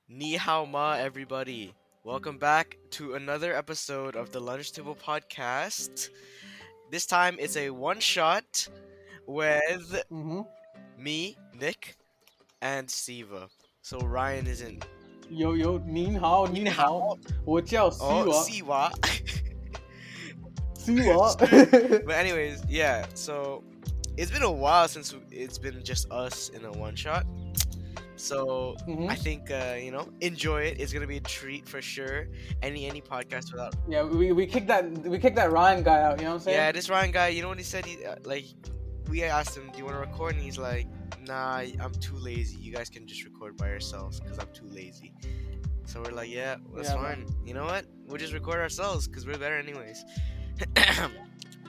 Ni hao ma, everybody. Welcome back to another episode of the Lunch Table Podcast. This time it's a one shot with Mm-hmm. me, Nick, and Siva. So Ryan isn't. 您好，你好，您好，我叫 oh, Siva， Siwa. Siva。But anyways, yeah. So it's been a while since it's been just us in a one shot. So I Mm-hmm. think enjoy it. It's gonna be a treat for sure. Any podcast without. Yeah, we kicked that Ryan guy out. You know what I'm saying? Yeah, this Ryan guy. You know what he said? We asked him, "Do you want to record?" And he's like, "Nah, I'm too lazy. You guys can just record by yourselves because I'm too lazy." So we're like, "Yeah, that's Yeah, fine. You know what? We'll just record ourselves because we're better anyways."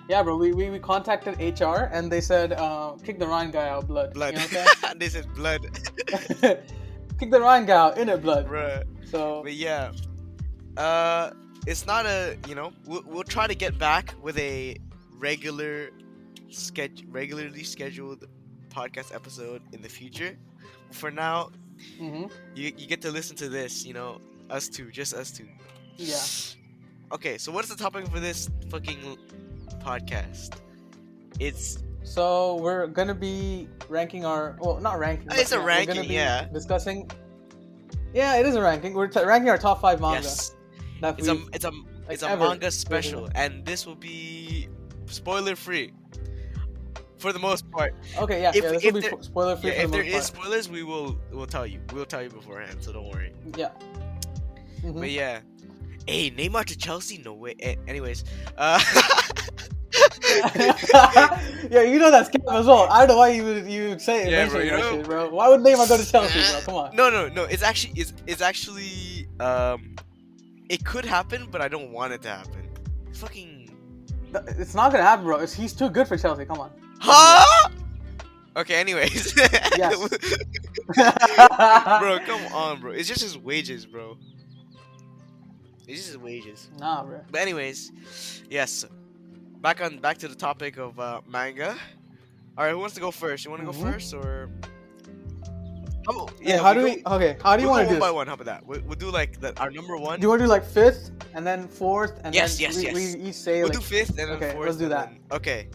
Yeah, bro. We contacted HR and they said, kick the Ryan guy out, blood. Blood. You know what I'm They said blood, saying? Kick the Ryan guy out, in it, blood. bruh. So But yeah, it's not a we'll try to get back with a regularly scheduled podcast episode in the future. For now, mm-hmm. you get to listen to this, us two, just us two. Yeah. Okay, so what's the topic for this fucking podcast? It's So we're gonna be ranking not ranking. it's a but, ranking, we're gonna be yeah. discussing. Yeah, it is a ranking. We're ranking our top 5 manga. yes, That it's a we've, it's a like, it's a ever, manga special, basically. and this will be spoiler free for the most part. Okay, yeah, If- this if will be there- spoiler free Yeah, for if the there most is part. spoilers, we'll tell you. We'll tell you beforehand, so don't worry. Yeah. Mhm. But yeah, hey, Neymar to Chelsea? No way. Anyways, Yeah, you know that's cap as well. I don't know why you would say it, Yeah, mention bro, you that know- shit, bro. Why would Neymar go to Chelsea, bro? Come on. no. It's actually it could happen, but I don't want it to happen. Fucking It's not gonna happen, bro. He's too good for Chelsea. Come on. huh? Okay. Anyways, Yes. bro, come on, bro. It's just his wages, bro. It's just his wages. Nah, bro. But anyways, yes. Back to the topic of manga. All right, who wants to go first? You want to Mhm. go first or? Oh, Yeah. How do go- we? Okay. How do you we'll want go to do one by this? one? How about that? We'll do like our number one. Do you want to do like 5th and then 4th and Yes, then yes, we, yes. we each say We'll like. do fifth and then Okay, fourth. let's do and that. then- okay.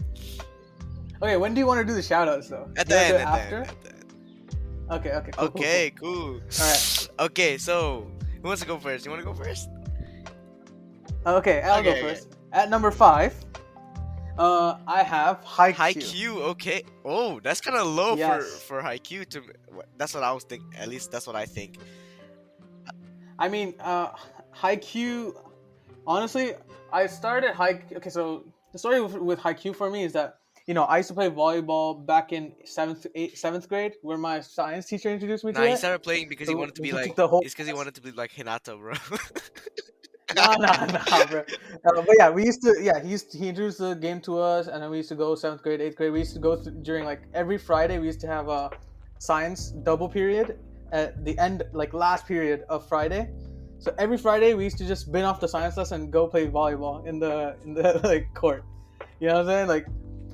Okay. When do you want to do the shoutouts though? At Do the you end. wanna do it At the after. end. At the end. Okay. Okay. Cool, cool, Okay. Cool. Cool. All right. Okay. So who wants to go first? You want to go first? Okay. I'll go Okay, first. At number 5, I have Haikyuu. Haikyuu. Okay. Oh, that's kind of low Yes. for Haikyuu. That's what I was thinking. At least that's what I think. I mean, Haikyuu. Honestly, I started Haikyuu. Okay, so the story with Haikyuu for me is that I used to play volleyball back in 7th grade, where my science teacher introduced me Nah, to he it. started playing because he So wanted to be he like. took the whole- It's because he wanted to be like Hinata, bro. Nah, bro. But yeah, we used to. Yeah, he introduced the game to us, and then we used to go 7th grade, 8th grade. We used to go during like every Friday. We used to have a science double period at the end, like last period of Friday. So every Friday we used to just bin off the science lesson and go play volleyball in the like court. You know what I'm saying? Like,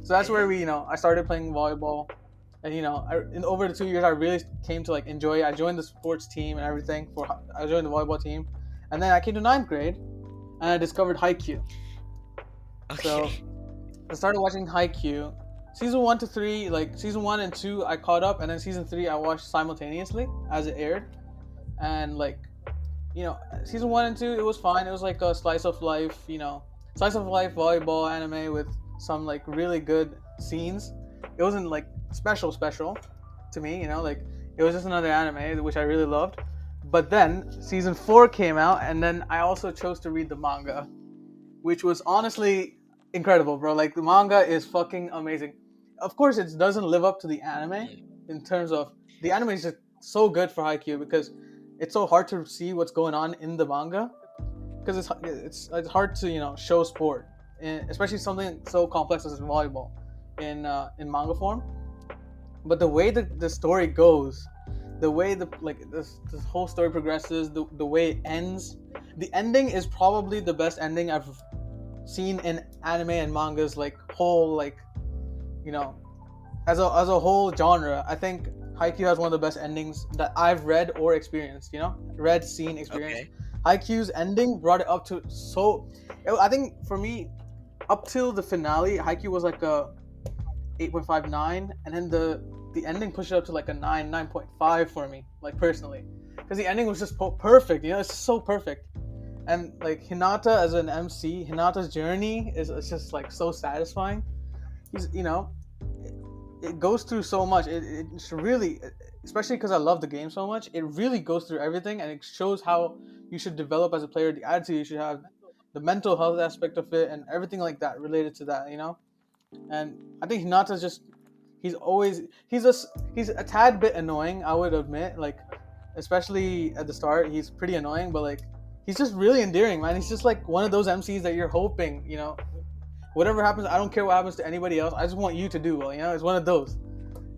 so that's where I started playing volleyball, and over the 2 years I really came to like enjoy it. I joined the sports team and everything. I joined the volleyball team, and then I came to 9th grade, and I discovered Haikyuu. Okay. So I started watching Haikyuu. Season 1 to 3, like season 1 and 2, I caught up, and then season 3 I watched simultaneously as it aired, and like. Season 1 and 2, it was fine. It was like a slice of life volleyball anime with some like really good scenes. It wasn't like special to me, like it was just another anime which I really loved. But then season 4 came out, and then I also chose to read the manga, which was honestly incredible, bro. Like the manga is fucking amazing. Of course, it doesn't live up to the anime in terms of the anime is just so good for Haikyuu because it's so hard to see what's going on in the manga because it's hard to show sport, especially something so complex as volleyball in manga form. But the way the story goes, the way this whole story progresses, the way it ends, the ending is probably the best ending I've seen in anime and mangas, like whole as a whole genre. I think Haikyuu has one of the best endings that I've read or experienced. You know, read, seen, experienced. Okay. Haikyuu's ending brought it up to so. I think for me, up till the finale, Haikyuu was like a 8.59, and then the ending pushed it up to like a 9.5 for me, like personally, because the ending was just perfect. You know, it's so perfect. And like Hinata as an MC, Hinata's journey is just like so satisfying. He's, you know, it goes through so much. It's really, especially because I love the game so much, it really goes through everything, and it shows how you should develop as a player, the attitude you should have, the mental health aspect of it, and everything like that related to that, you know. And I think Hinata's just, he's a tad bit annoying, I would admit, like especially at the start, he's pretty annoying, but like he's just really endearing, man. He's just like one of those MCs that you're hoping, you know, whatever happens, I don't care what happens to anybody else. I just want you to do well, you know. It's one of those.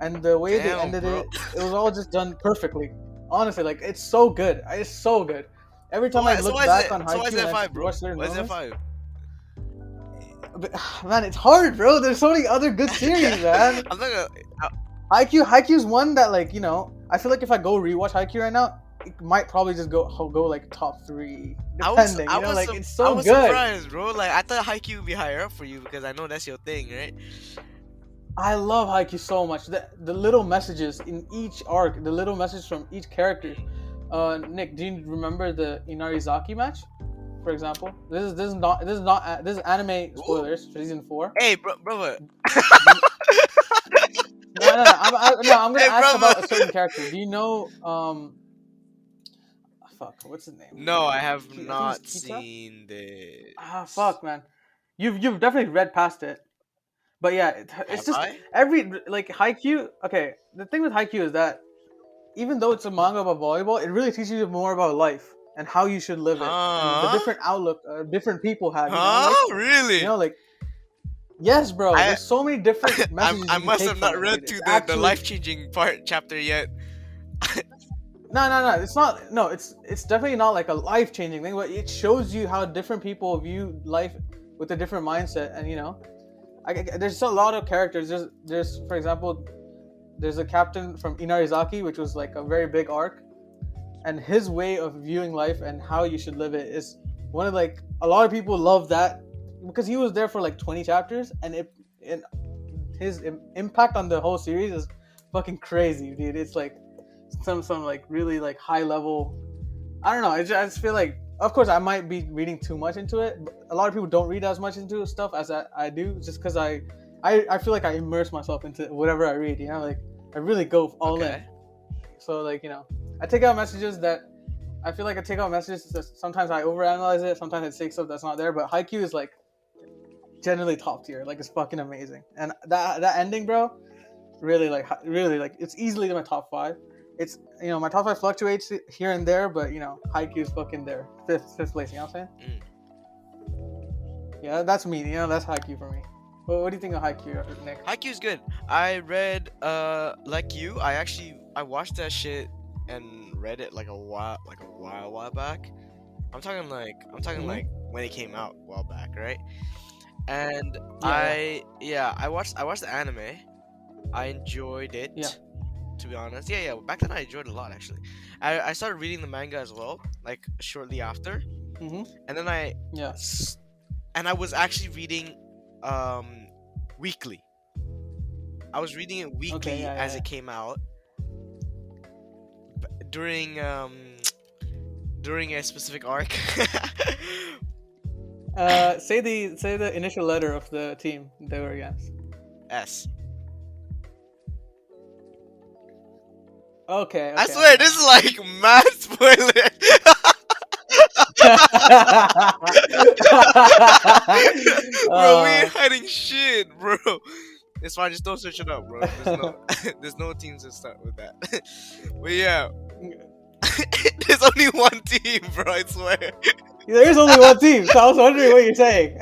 And the way they ended it was all just done perfectly. Honestly, like it's so good. It's so good. Every time I look back on Haikyuu, so why is it 5, bro? Why is it 5? Man, it's hard, bro. There's so many other good series, man. I'm not gonna. Haikyuu's one that, like, you know, I feel like if I go rewatch Haikyuu right now, it might probably just go like top 3, depending. It's so good. I was surprised, bro. Like I thought Haikyuu would be higher up for you because I know that's your thing, right? I love Haikyuu so much. The little messages in each arc, the little messages from each character. Nick, do you remember the Inarizaki match, for example? This is anime spoilers for season 4. Hey, brother. No. I'm gonna ask about a certain character. Do you know? Fuck, what's his name? No, I have not seen this. Fuck, man. You've definitely read past it. But yeah, it's just like Haikyuu. Okay, the thing with Haikyuu is that even though it's a manga about volleyball, it really teaches you more about life and how you should live it, and the different outlook different people have. You know, like, really? You know, like, yes, bro. There's so many different messages. I must have not read to the life-changing chapter yet. No. It's not. No, it's definitely not like a life-changing thing, but it shows you how different people view life with a different mindset, and you know. There's a lot of characters. There's for example, there's a captain from Inarizaki, which was like a very big arc, and his way of viewing life and how you should live it is one of, like, a lot of people love that because he was there for like 20 chapters, and his impact on the whole series is fucking crazy, dude. It's like some like really like high level. I don't know. I just feel like, of course, I might be reading too much into it. But a lot of people don't read as much into stuff as I do, just because I feel like I immerse myself into whatever I read. You know, like I really go all in. So, like, you know, I take out messages that I feel like I take out messages. Sometimes I overanalyze it. Sometimes I take stuff that's not there. But Haikyuu is like generally top tier. Like, it's fucking amazing. And that ending, bro, really like it's easily my top 5. It's, you know, my top 5 fluctuates here and there, but, you know, Haikyuu's fucking there. Fifth place, you know what I'm saying? Yeah, that's me, you know, that's Haikyuu for me. What do you think of Haikyuu, Nick? Haikyuu's good. I read, like you, I watched that shit and read it like a while back. I'm talking like when it came out a while back, right? And I watched the anime. I enjoyed it. Yeah. To be honest, yeah. Back then I enjoyed it a lot, actually. I started reading the manga as well, like shortly after, and then I was actually reading weekly. I was reading it weekly as it came out during a specific arc. Say the initial letter of the team they were against. S. Okay. I swear, this is like mad spoiler. Bro, we ain't hiding shit, bro. It's fine, just don't search it up, bro. There's no teams to start with that. But yeah, there's only one team, bro. I swear. There is only one team, so I was wondering what you're saying.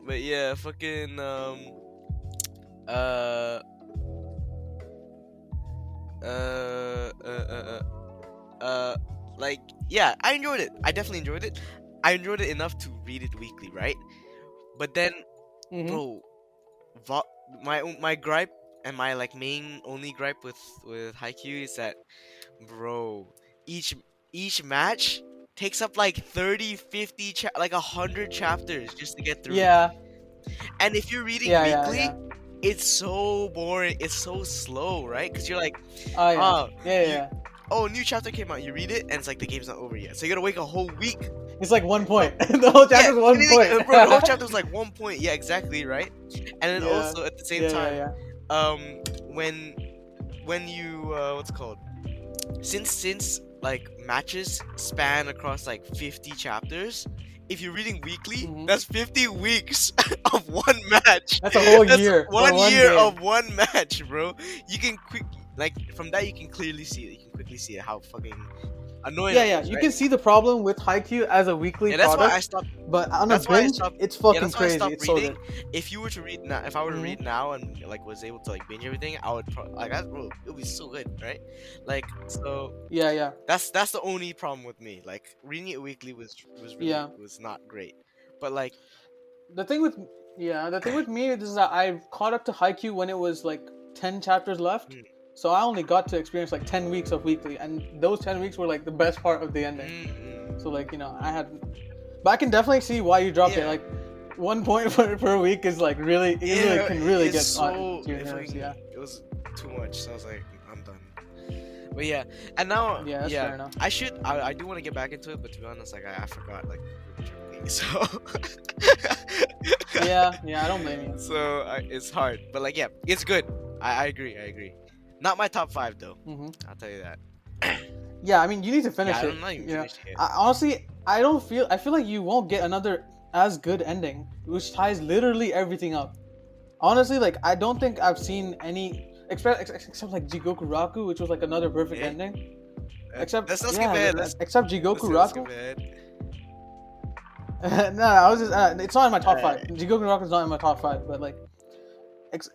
But yeah, fucking like, yeah, I enjoyed it. I definitely enjoyed it. I enjoyed it enough to read it weekly, right? But then, bro, my gripe and my like main only gripe with Haikyuu is that, bro, each each match takes up like 30, 50, like 100 chapters just to get through it. Yeah. And if you're reading weekly, it's so boring. It's so slow, right? Because you're like, Oh yeah. oh, Yeah. oh, new chapter came out. You read it, and it's like the game's not over yet. So you gotta wait a whole week. It's like 1 point. The whole chapter's Yeah, 1 anything- point. bro, the whole chapter was like 1 point. Yeah, exactly, right? And then Yeah. also at the same time, Yeah. when you what's it called? Since like matches span across like 50 chapters, if you're reading weekly, that's 50 weeks of one match. That's a whole That's year. One for year game. of one match, bro. You can from that you can clearly see it. You can quickly see how fucking annoying. Yeah. it is, You right? can see the problem with Haikyuu as a weekly Yeah, that's product. why I stopped. But on a That's why I binge, stopped. it's Yeah, fucking that's why I crazy. stopped It's so reading. good. If you were to read now, if I were to read now and like was able to like binge everything, I would like that. Bro, it would be so good, right? Like so. Yeah. That's the only problem with me. Like reading it weekly was really was not great. But like The thing with me is that I caught up to Haikyuu when it was like 10 chapters left. So I only got to experience like 10 weeks of weekly, and those 10 weeks were like the best part of the ending. So like, you know, but I can definitely see why you dropped it. Like 1 point per week is like really, it can really get so, to your nerves. Yeah. It was too much. So I was like, I'm done. But yeah, and now that's fair enough. I do want to get back into it, but to be honest, like I forgot like so. yeah, I don't blame you. So it's hard, but like yeah, it's good. I agree. Not my top 5 though. I'll tell you that. Yeah, I mean you need to finish I it. don't know. You know? finish it. Honestly, I feel like you won't get another as good ending, which ties literally everything up. Honestly, like I don't think I've seen any except like Jigokuraku, which was like another perfect ending. Except let's not skip ahead. Except Jigokuraku. Let's No, I was just it's not in my top 5. Jigokuraku is not in my top 5, but like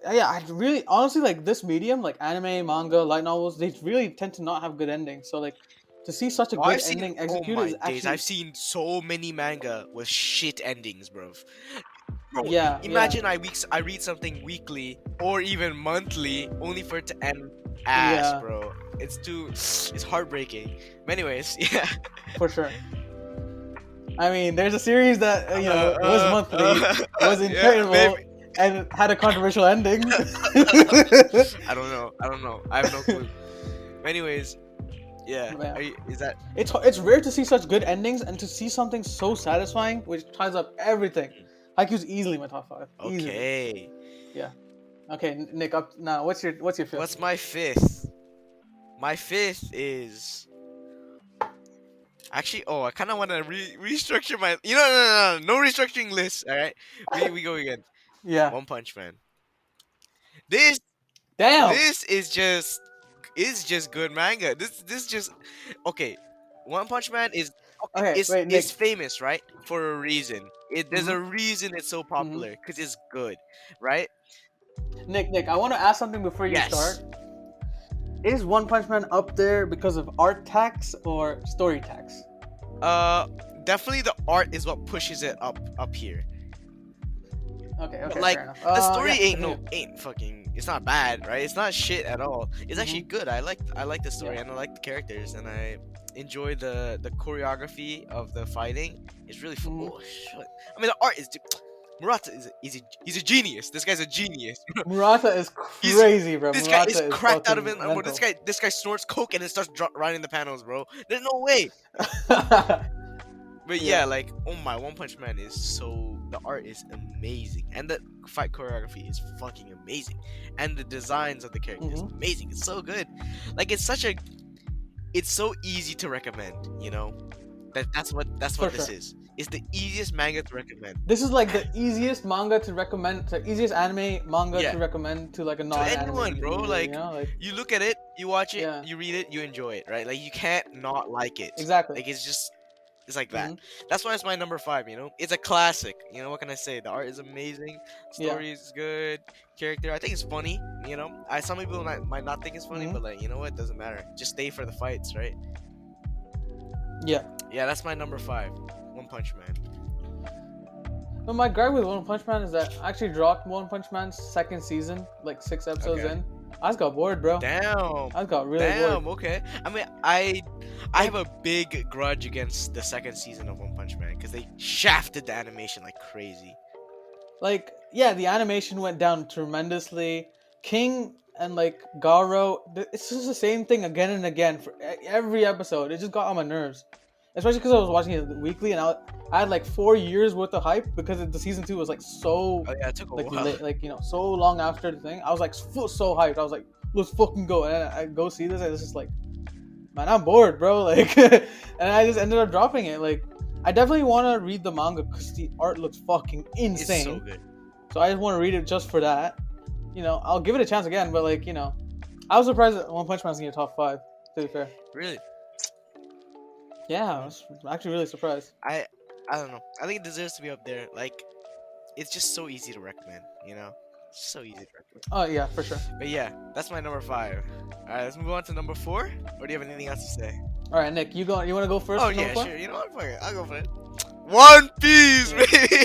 I really honestly like this medium, like anime, manga, light novels, they really tend to not have good endings. So like to see such a good ending executed is actually I've seen so many manga with shit endings, bro. Imagine I read something weekly or even monthly only for it to end ass, bro. It's heartbreaking. But anyways, yeah. For sure. I mean, there's a series that was monthly, was incredible, and had a controversial ending. I don't know. I have no clue. Anyways, yeah. Is that? It's rare to see such good endings and to see something so satisfying, which ties up everything. Haikyuu's easily my top 5. Okay. Easily. Yeah. Okay, Nick. Up now. What's your 5th? What's my 5th? My 5th is. Actually, I kind of want to restructure my. No restructuring list. All right, we go again. Yeah. One Punch Man. Damn. This is just good manga. This just okay. One Punch Man is it's famous, right? For a reason. There's a reason it's so popular because it's good, right? Nick, I want to ask something before you start. Is One Punch Man up there because of art tax or story tax? Definitely the art is what pushes it up here. Okay, but like fair enough. the story ain't fucking. It's not bad, right? It's not shit at all. It's actually good. I like the story and I like the characters and I enjoy the choreography of the fighting. It's really fun. Oh shit! I mean the art is. Murata he's a genius. This guy's a genius. Murata is crazy, bro. This guy is cracked out of it. This guy snorts coke and then starts riding the panels, bro. There's no way. But yeah, like my One Punch Man is the art is amazing and the fight choreography is fucking amazing and the designs of the characters is amazing. It's so good. Like it's so easy to recommend. That's what this is. It's the easiest manga to recommend. This is like the easiest manga to recommend, the easiest anime manga to recommend to like a non-anime. To anyone, bro. Like you look at it, you watch it, you read it, you enjoy it, right? Like you can't not like it. Exactly. Like it's like that. That's why it's my number 5. It's a classic. What can I say? The art is amazing. Story is good. Character, I think it's funny. Some people might not think it's funny, but like it doesn't matter. Just stay for the fights, right? Yeah. Yeah, that's my number 5. One Punch Man. No, my gripe with One Punch Man is that I actually dropped One Punch Man's second season, like 6 episodes Okay. in. I just got bored, bro. Damn. I just got really Damn. bored. Okay. I mean, I have a big grudge against the second season of One Punch Man because they shafted the animation like crazy. Like, yeah, the animation went down tremendously. King and like Garo, it's just the same thing again and again for every episode. It just got on my nerves, especially because I was watching it weekly and I had like 4 years worth of hype because the season 2 was like so Oh yeah, it took a like while. like, you know, so long after the thing. I was like so hyped. I was like, let's fucking go. And I go see this and it's just like, man, I'm bored, bro. Like, and I just ended up dropping it. Like, I definitely want to read the manga because the art looks fucking insane. It's so good. So I just want to read it just for that. You know, I'll give it a chance again, but like, you know, I was surprised that One Punch Man's in your top 5, to be fair. Really? Yeah, I was actually really surprised. I don't know. I think it deserves to be up there. Like, it's just so easy to recommend, you know? It's so easy to recommend. Oh, yeah, for sure. But yeah, that's my number 5. Alright, let's move on to number 4. Or do you have anything else to say? All right, Nick, you want to go first? Oh for number yeah, 4? sure. You know what? Fuck it. I'll go for it. One Piece, baby!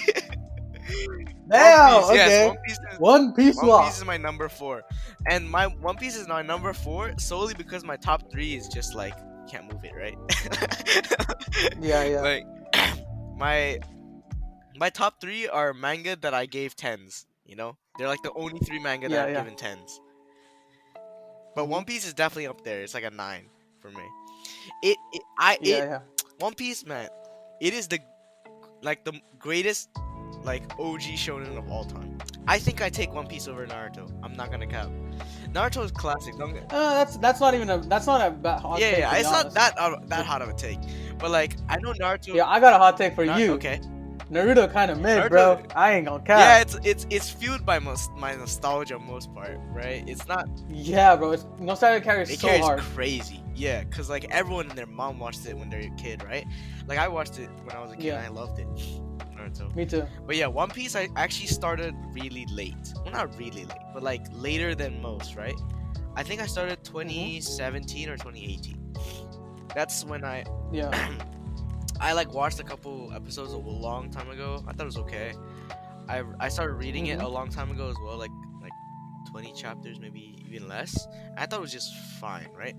Damn, One Piece, okay. yes, One Piece One Law. Piece is my number 4. And my One Piece is my number 4 solely because my top 3 is just like, can't move it, right? Yeah. Like, my top 3 are manga that I gave 10s, you know? They're like the only 3 manga that I've given 10s. But One Piece is definitely up there. It's like a 9 for me. One Piece, man, it is the greatest OG shonen of all time. I think I take One Piece over Naruto. I'm not gonna cap. Naruto is classic. Don't get... That's not a bad hot take. Yeah, it's not honest. that hot of a take. But like, I know Naruto. Yeah, I got a hot take for you. Okay. Naruto kind of mid, Naruto- bro. I ain't gonna cap. Yeah, it's fueled by my nostalgia most part, right? It's not. Yeah, bro. It's nostalgia carries It so carries hard. crazy. Yeah, cause like everyone and their mom watched it when they're a kid, right? Like I watched it when I was a kid Yeah. and I loved it. Naruto. Me too. But yeah, One Piece I actually started really late. Well, not really late, but like later than most, right? I think I started 2017 or 2018. That's when I I like watched a couple episodes a long time ago. I thought it was okay. I started reading it a long time ago as well, like 20 chapters, maybe even less. I thought it was just fine, right?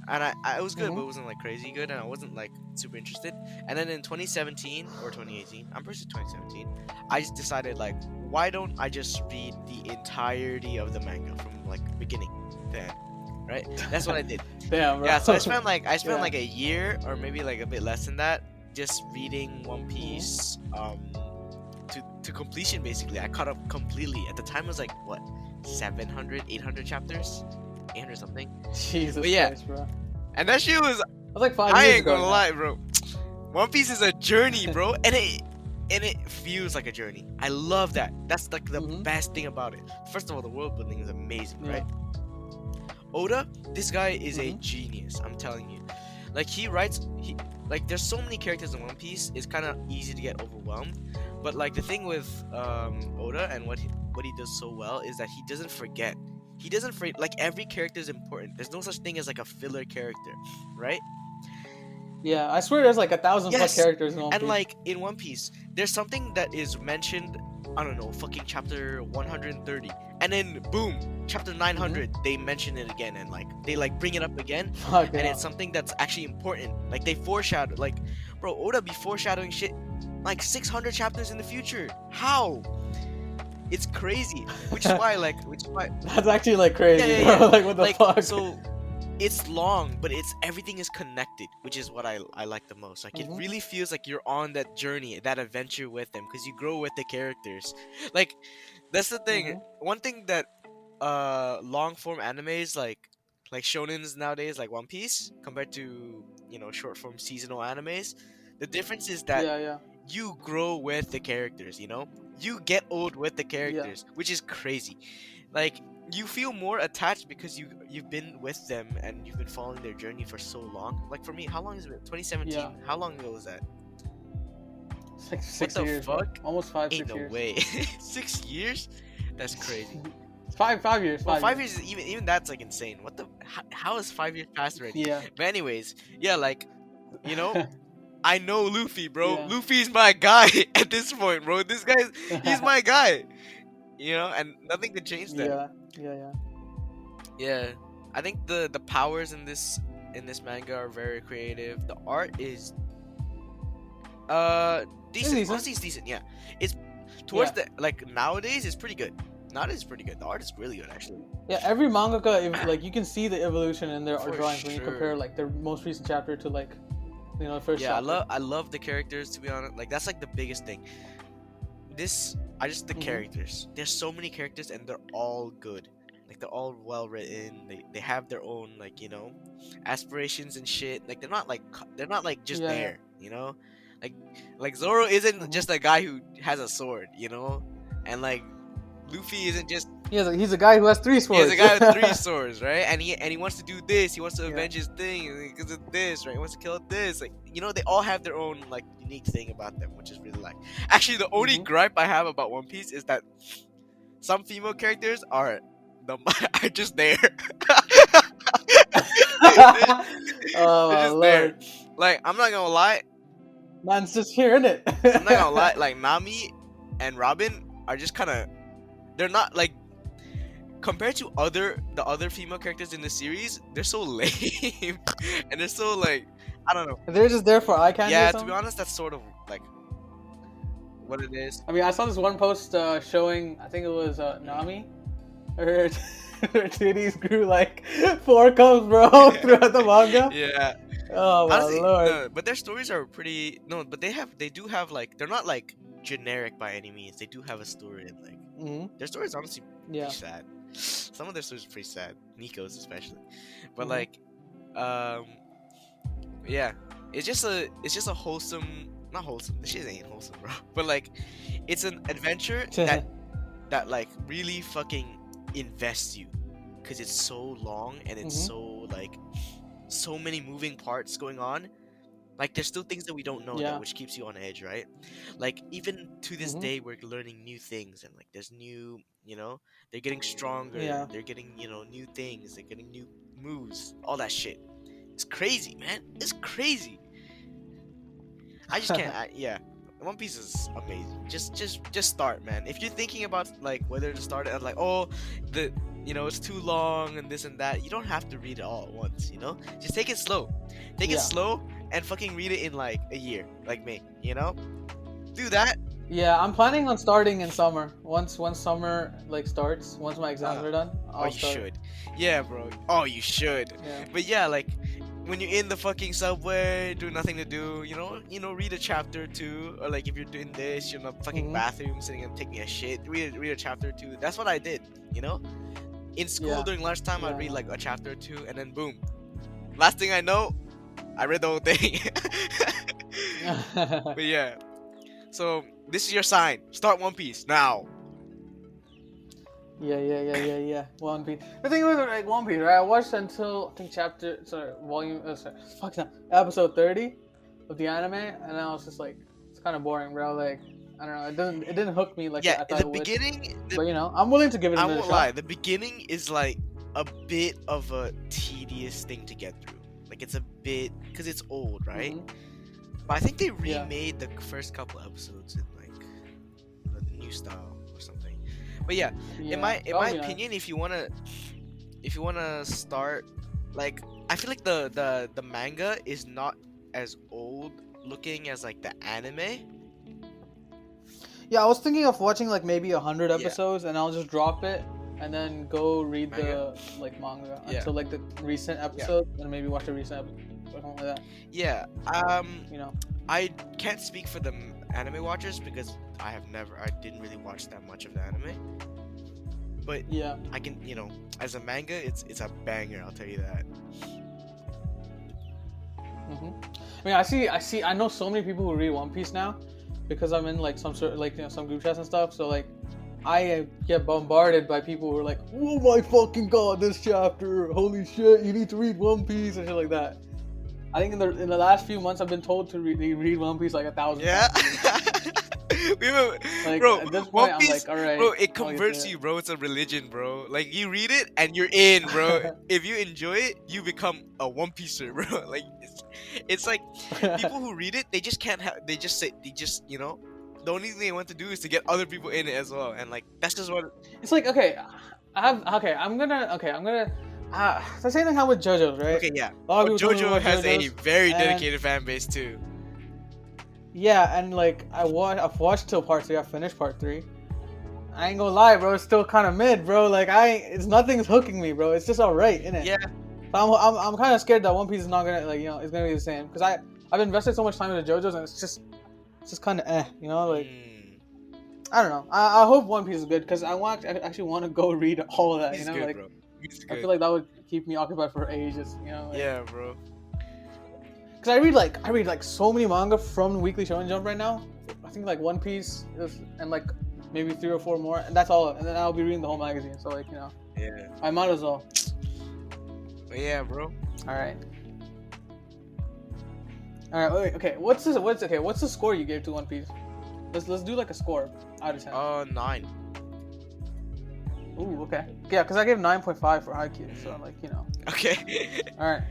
And I it was good, but it wasn't like crazy good, and I wasn't like super interested. And then in 2017 or 2018, I'm pretty sure 2017, I just decided like, why don't I just read the entirety of the manga from like beginning to end, right? That's what I did. Damn, bro. Yeah, so I spent like a year or maybe like a bit less than that just reading One Piece to completion basically. I caught up completely. At the time it was like what, 700, 800 chapters? 800 something. Jesus Christ, bro. And that shit was, That's like 5 I years ain't ago. gonna lie, bro. One Piece is a journey, bro, and it feels like a journey. I love that. That's like the best thing about it. First of all, the world building is amazing, right? Oda, this guy is a genius. I'm telling you. Like there's so many characters in One Piece. It's kind of easy to get overwhelmed. But like the thing with Oda and what he does so well is that he doesn't forget. He doesn't forget. Like every character is important. There's no such thing as like a filler character, right? Yeah, I swear there's like 1,000 plus characters in One Piece. And like in One Piece, there's something that is mentioned, I don't know, fucking chapter 130, and then boom, chapter 900, they mention it again, and like they like bring it up again, and it's something that's actually important. Like they foreshadow, like, bro, Oda be foreshadowing shit like 600 chapters in the future. How? It's crazy. Which is why that's actually like crazy, bro. Yeah. Like what the fuck? So it's long, but everything is connected, which is what I like the most. Like it really feels like you're on that journey, that adventure with them, because you grow with the characters. Like that's the thing. One thing that long form animes like shonens nowadays, like One Piece, compared to, you know, short form seasonal animes, the difference is that you grow with the characters, you know? You get old with the characters, which is crazy. Like you feel more attached because you've been with them and you've been following their journey for so long. Like for me, how long has it been? 2017. Yeah. How long ago was that? It's like 6 what the years. fuck? Bro. Almost 5, Ain't 6 no years. way. 6 years? That's crazy. It's 5 years. Well, 5 years is even that's like insane. What the? How is 5 years past already? Yeah. But anyways, yeah, like, you know, I know Luffy, bro. Yeah. Luffy's my guy at this point, bro. This guy's he's my guy. You know, and nothing could change that. Yeah. Yeah. I think the powers in this manga are very creative. The art is decent. decent. Honestly, it's decent. Yeah. It's towards the like nowadays it's pretty good. Nowadays it's pretty good. The art is really good actually. Yeah, every mangaka, like you can see the evolution in their For drawings when you sure. compare like their most recent chapter to like, you know, the first chapter. I love the characters, to be honest. Like that's like the biggest thing. The characters. There's so many characters and they're all good. Like they're all well written. They have their own like, you know, aspirations and shit. Like they're not like just Yeah, there, you know? Like Zoro isn't just a guy who has a sword, you know? And like Luffy isn't just He's a guy who has 3 swords. he's a guy with 3 swords, right? And he wants to do this. He wants to avenge his thing because of this, right? He wants to kill this. Like, you know, they all have their own like unique thing about them, which is really like. Actually, the only gripe I have about One Piece is that some female characters are just there. They're just there. Like, I'm not gonna lie. Man's just here, innit? I'm not gonna lie. Like Nami and Robin are just kind of. They're not like compared to the other female characters in the series. They're so lame, and they're so like I don't know. They're just there for eye candy. Yeah, to be honest, that's sort of like what it is. I mean, I saw this one post showing. I think it was Nami. Her titties grew like 4 cups, bro, throughout the manga. Yeah. Oh my Honestly, lord. no, but their stories are pretty. No, but they do have like they're not like generic by any means. They do have a story and like their story is honestly pretty sad. Some of their stories are pretty sad. Nico's especially, but like, yeah, it's just a wholesome, not wholesome. This shit ain't wholesome, bro. But like, it's an adventure that like really fucking invests you, cause it's so long and it's so like so many moving parts going on. Like there's still things that we don't know that which keeps you on edge, right? Like even to this day we're learning new things and like there's new, you know, they're getting stronger, they're getting, you know, new things, they're getting new moves, all that shit. It's crazy, man. It's crazy. I just can't One Piece is amazing. Just start, man. If you're thinking about like whether to start it and like, oh, you know, it's too long and this and that, you don't have to read it all at once, you know? Just take it slow. Take it slow and fucking read it in like a year, like me, you know? Do that. Yeah, I'm planning on starting in summer. Once summer like starts, once my exams are done, I'll start. Should. Yeah, bro. Oh, you should. Yeah. But yeah, like when you're in the fucking subway, doing nothing to do, you know, read a chapter or two, or like if you're doing this, you're in the fucking bathroom sitting and taking a shit, read a chapter or two. That's what I did, you know? In school during lunchtime, I'd read like a chapter or two, and then boom. Last thing I know, I read the whole thing. But yeah. So this is your sign. Start One Piece now. Yeah. One Piece. The thing was like One Piece, right? I watched until I think episode 30 of the anime, and I was just like, it's kind of boring, bro. Like, I don't know, it didn't hook me like I thought it would. Beginning, but you know, I'm willing to give it another shot. I won't lie, the beginning is like a bit of a tedious thing to get through. Like it's a bit because it's old, right? But I think they remade the first couple episodes in like a new style or something. But yeah, in my opinion, if you wanna start, like I feel like the manga is not as old looking as like the anime. Yeah, I was thinking of watching like maybe 100 episodes, and I'll just drop it and then go read the like manga until like the recent episode, and maybe watch the recent episode or something like that. Yeah. You know, I can't speak for the anime watchers because I didn't really watch that much of the anime. But I can, you know, as a manga, it's a banger. I'll tell you that. I mean, I know so many people who read One Piece now, because I'm in like some sort of like, you know, some group chats and stuff. So like, I get bombarded by people who are like, "Oh my fucking god, this chapter! Holy shit, you need to read One Piece," and shit like that. I think in the last few months, I've been told to read One Piece like 1,000 times. We were, Like bro, at this One point, I'm Piece, like, all right, bro, it I'll get converts to you, bro. It's a religion, bro. Like you read it and you're in, bro. it. If you enjoy it, you become a One Piecer, bro. Like it's like people who read it, they just can't have. They just say, they just, the only thing they want to do is to get other people in it as well, and like that's just what. It's like, okay, I'm gonna. The same thing happened with JoJo's, right? Okay, yeah. A lot Oh, of people told me JoJo about has a JoJo's, very and dedicated fan base too. yeah, and like I've watched till part 3. I finished part 3. I ain't gonna lie, bro. It's still kind of mid, bro. Like it's nothing's hooking me, bro. It's just alright, innit? Yeah. So I'm kind of scared that One Piece is not gonna it's gonna be the same because I've invested so much time into JoJo's and it's just kind of like. I don't know. I hope One Piece is good because I actually want to go read all of that. He's good, like bro. He's I good. feel like that would keep me occupied for ages. Yeah, bro. Because I read like so many manga from Weekly Shonen Jump right now. I think like One Piece and like maybe 3 or 4 more, and that's all. And then I'll be reading the whole magazine. So like Yeah. I might as well. But yeah, bro. All right. Wait, okay. What's the score you gave to One Piece? Let's do like a score out of 10. 9. Ooh, okay. Yeah, because I gave 9.5 for Haikyuu, so like Okay. All right.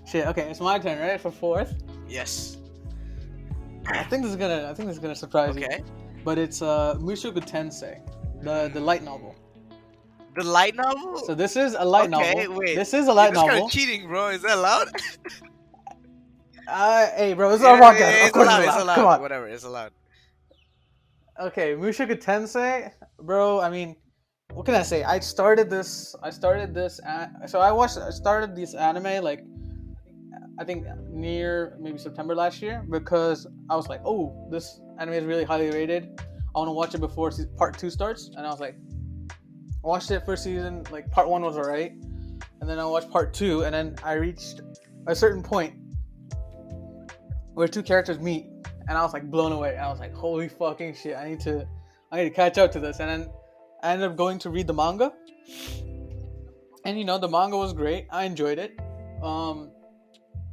Shit. Okay, it's my turn, right? For 4th. Yes. I think this is gonna surprise you. Okay. But it's Mushoku Tensei, the light novel. The light novel? So this is a light novel. Okay, wait. This is a light That's kind novel. of cheating, bro. Is that allowed? Hey, bro, it's our podcast. Of course It's allowed. Come on. Whatever, it's allowed. Okay, Mushoku Tensei, bro. I mean, what can I say? I started this. I started this this anime like I think near maybe September last year because I was like, oh, this anime is really highly rated. I want to watch it before part 2 starts, and I was like, I watched it first season. Like part 1 was alright, and then I watched part 2, and then I reached a certain point where 2 characters meet, and I was like blown away. I was like, holy fucking shit! I need to catch up to this. And then I ended up going to read the manga, and the manga was great. I enjoyed it.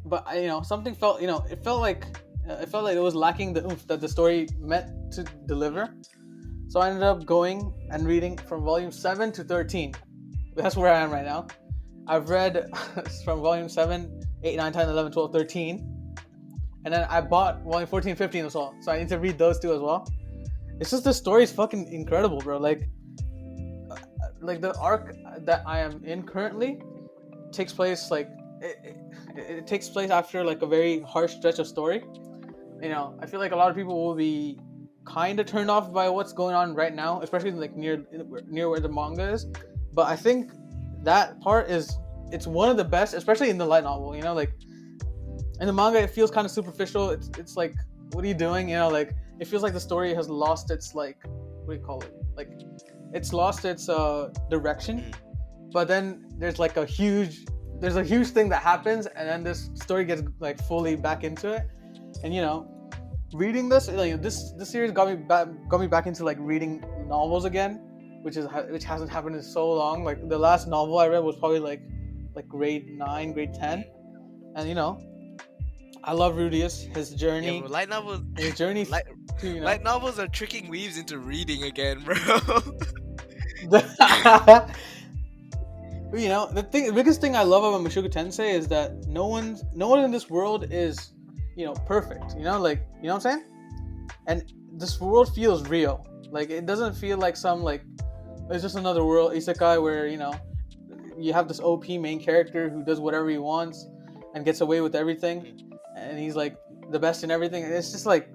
But something felt it felt like it was lacking the oomph that the story meant to deliver. So I ended up going and reading from volume 7 to 13. That's where I am right now. I've read from volume 7, 8, 9, 10, 11, 12, 13. And then I bought volume 14, 15 as well. So I need to read those 2 as well. It's just the story is fucking incredible, bro. Like the arc that I am in currently takes place like it takes place after like a very harsh stretch of story. I feel like a lot of people will be kind of turned off by what's going on right now, especially like near where the manga is. But I think that part it's one of the best, especially in the light novel. Like in the manga, it feels kind of superficial. It's like, what are you doing? Like it feels like the story has lost its like, what do you call it? Like it's lost its direction. But then there's a huge thing that happens, and then this story gets like fully back into it. And reading this, this series got me back into like reading novels again, which hasn't happened in so long. Like the last novel I read was probably like grade 9, grade 10, and I love Rudius, his journey. Yeah, light novels. His journey. Light novels are tricking weaves into reading again, bro. The biggest thing I love about Mushoku Tensei is that no one in this world is, perfect. Like, you know what I'm saying? And this world feels real. Like, it doesn't feel like some, like, it's just another world, isekai, where, you have this OP main character who does whatever he wants and gets away with everything. And he's, like, the best in everything. It's just, like,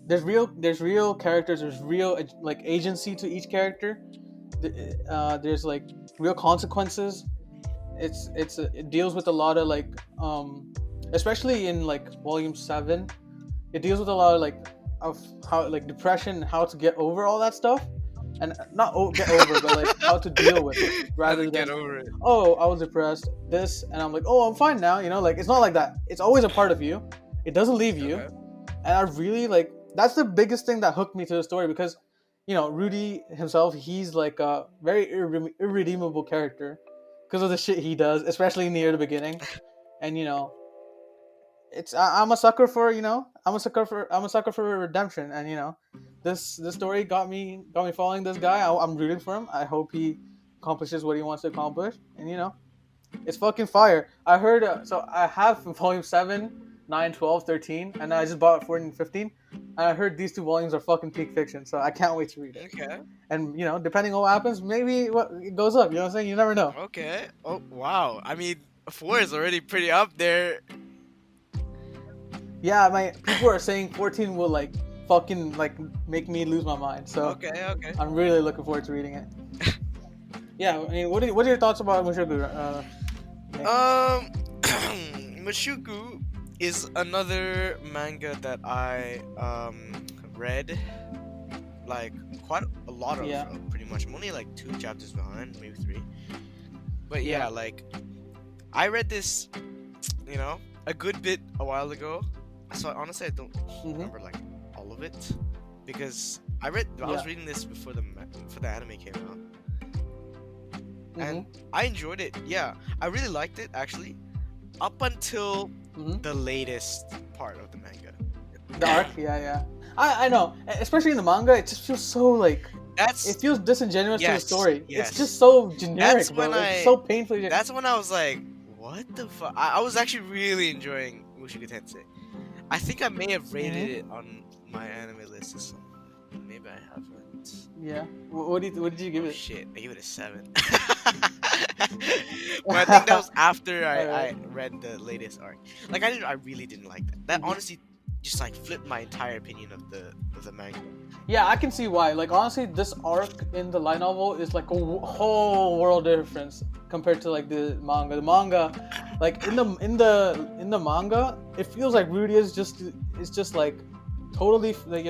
there's real characters. There's real, like, agency to each character. There's, like, real consequences. It deals with a lot of, like, especially in, like, volume 7, it deals with a lot of, like, of how, like, depression and how to get over all that stuff. And not get over, but like how to deal with it rather than get over it. Oh, I was depressed. This, and I'm like, oh, I'm fine now. Like it's not like that. It's always a part of you. It doesn't leave you. Okay. And I really like that's the biggest thing that hooked me to the story because, Rudy himself, he's like a very irredeemable character because of the shit he does, especially near the beginning. And I'm a sucker for I'm a sucker for redemption, and this story got me following this guy. I'm rooting for him. I hope he accomplishes what he wants to accomplish, and it's fucking fire. I heard so I have volume 7, 9, 12, 13, and I just bought 14 and 15. And I heard these two volumes are fucking peak fiction, so I can't wait to read it. Okay. And depending on what happens, maybe it goes up. You know what I'm saying? You never know. Okay. Oh wow. I mean, 4 is already pretty up there. Yeah, my people are saying 14 will fucking make me lose my mind. So Okay. Okay. I'm really looking forward to reading it. Yeah, I mean, what are your thoughts about Mushoku? Nick? Mushoku is another manga that I read like quite a lot of. Yeah. Pretty much. I'm only like 2 chapters behind, maybe 3. But yeah, Yeah. like I read this, a good bit a while ago. So honestly, I don't remember like all of it because I was Yeah. reading this before the anime came out, and Mhm. I enjoyed it. Yeah, I really liked it actually, up until Mhm. the latest part of the manga. The arc, yeah. I know, especially in the manga, it just feels so it feels disingenuous to the Yes, story. yes. It's just so generic, That's bro. when It's so painfully. That's when I was like, what the fuck? I was actually really enjoying Mushoku Tensei. I think I may have rated it on my anime list or something. Maybe I haven't. Yeah. What did you give Oh it? shit, I gave it a 7. But I think that was after I Alright. read the latest arc. Like I really didn't like that. That honestly just like flipped my entire opinion of the manga. Yeah, I can see why. Like honestly, this arc in the light novel is like a whole world difference compared to like the manga. The manga, like in the manga, it feels like Rudy is just like totally like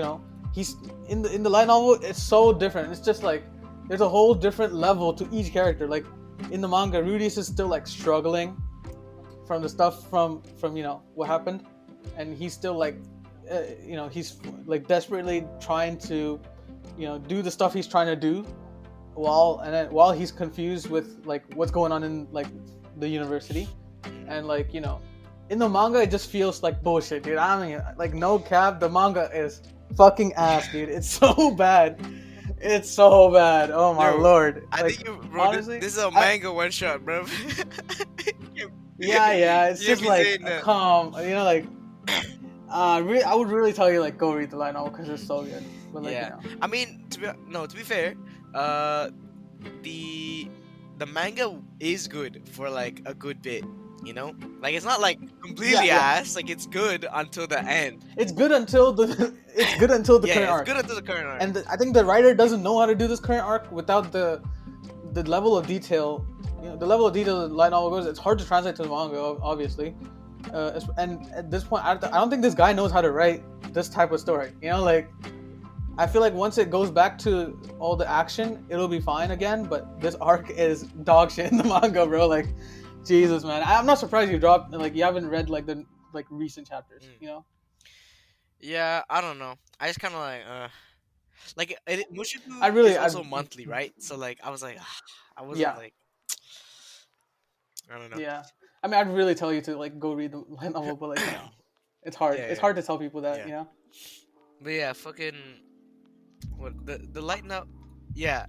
he's in the light novel. It's so different. It's just like there's a whole different level to each character. Like in the manga, Rudy is still like struggling from the stuff from what happened, and he's still like he's like desperately trying to do the stuff he's trying to do while he's confused with like what's going on in like the university, and like in the manga it just feels like bullshit, dude. I mean, like no cap, the manga is fucking ass, dude. It's so bad. It's so bad. Oh my Yo, lord. I Like, think bro, honestly, this is a manga one shot, bro. yeah. It's You just be like saying that. calm, like. I would really tell you like go read the light novel because it's so good. But like Yeah. I mean, to be fair, the manga is good for like a good bit, Like it's not like completely Yeah. ass, like it's good until the end. It's good until the current Yeah, arc. it's good until the current arc. And I think the writer doesn't know how to do this current arc without the level of detail. The level of detail the light novel goes. It's hard to translate to the manga, obviously. And at this point, I don't think this guy knows how to write this type of story. Like I feel like once it goes back to all the action, it'll be fine again. But this arc is dog shit in the manga, bro. Like, Jesus, man. I'm not surprised you dropped you haven't read like the recent chapters. Yeah, I don't know. I just kind of like I Mushoku really, is also monthly, right? So like I was like, I wasn't yeah. like, I don't know. Yeah, I mean, I'd really tell you to like go read the light novel, but like it's hard. Yeah, It's yeah. hard to tell people that, Yeah. But yeah, fucking what the light novel? Yeah,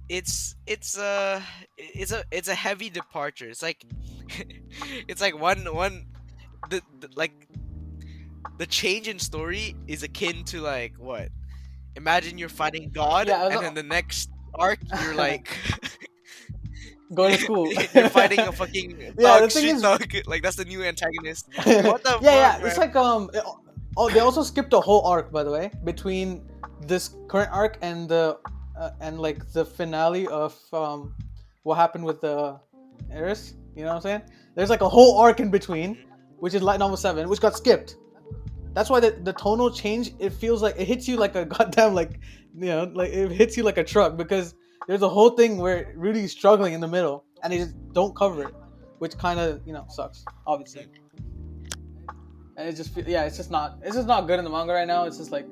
it's a heavy departure. It's like it's like one like the change in story is akin to like what? Imagine you're fighting God, Yeah, and then the next arc you're like go to school. you're fighting a fucking Yeah, the thug, thing street is, thug. Like that's the new antagonist. What the yeah, fuck, it's man? like oh, they also skipped a whole arc, by the way, between this current arc and the and like the finale of what happened with the Eris. You know what I'm saying? There's like a whole arc in between, which is light novel 7, which got skipped. That's why the tonal change, it feels like it hits you like a goddamn like it hits you like a truck, because there's a whole thing where Rudy's struggling in the middle and they just don't cover it, which kind of sucks, obviously. And it's just it's just not good in the manga right now. It's just like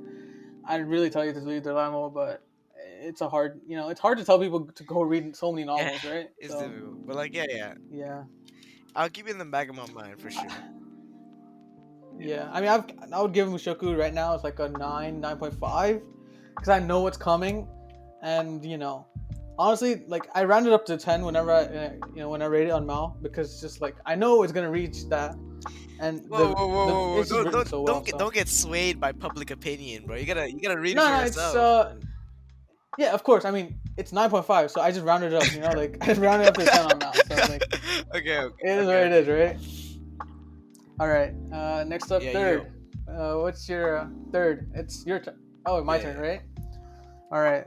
I'd really tell you to read the novel, but it's a hard it's hard to tell people to go read so many novels, right? It's difficult, but like yeah. Yeah. I'll keep it in the back of my mind for sure. Yeah, I mean, I would give Mushoku right now. It's like a 9.5, because I know what's coming, and honestly, like I rounded up to 10 whenever when I rate it on Mal, because it's just like I know it's gonna reach that, and Whoa, whoa, whoa, the whoa, whoa! it's just written so well. So Don't get swayed by public opinion, bro. You gotta read it no, for no, it's yourself. yeah, of course. I mean, it's 9.5, so I just rounded it up. Like I just rounded up to 10 on Mal. So like Okay, it is what okay. it is, right? All right. Next up, Yeah, third. What's your third? It's your turn. Oh, my turn, right? All right.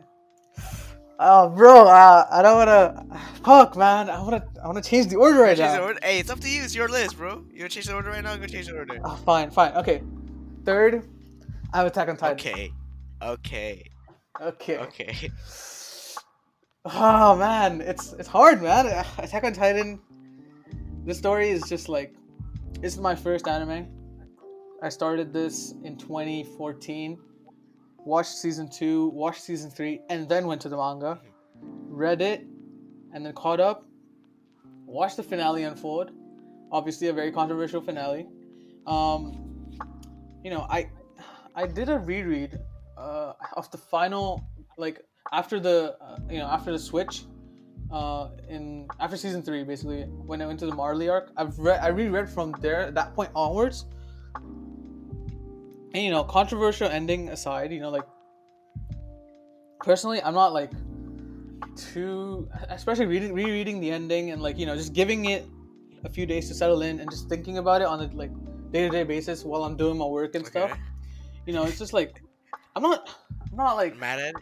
Oh, bro, I don't wanna. Fuck, man. I wanna change the order right Change the now. order? Hey, it's up to you. It's your list, bro. You wanna change the order right now? Go change the order. Oh, fine. Okay. Third, I have Attack on Titan. Okay. Okay. Oh man, it's hard, man. Attack on Titan. The story is just like, this is my first anime. I started this in 2014. Watched season 2, watched season 3, and then went to the manga. Read it, and then caught up. Watched the finale unfold. Obviously, a very controversial finale. I did a reread of the final, like after the after the switch, after season 3, basically when I went to the Marley arc. I reread from there, that point onwards. And controversial ending aside, like personally, I'm not like too, especially rereading the ending and like just giving it a few days to settle in and just thinking about it on a like day-to-day basis while I'm doing my work and stuff. It's just like I'm not like mad at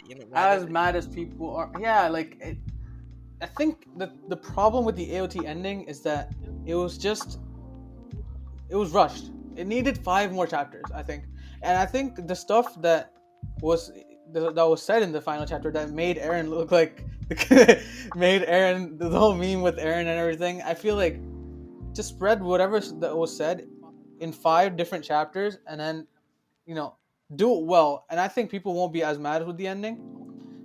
mad as people are. Yeah, like I think the problem with the AOT ending is that it was rushed. It needed 5 more chapters, I think. And I think the stuff that was said in the final chapter that made Eren look like made Eren, the whole meme with Eren and everything, I feel like just spread whatever that was said in 5 different chapters and then do it well, and I think people won't be as mad with the ending.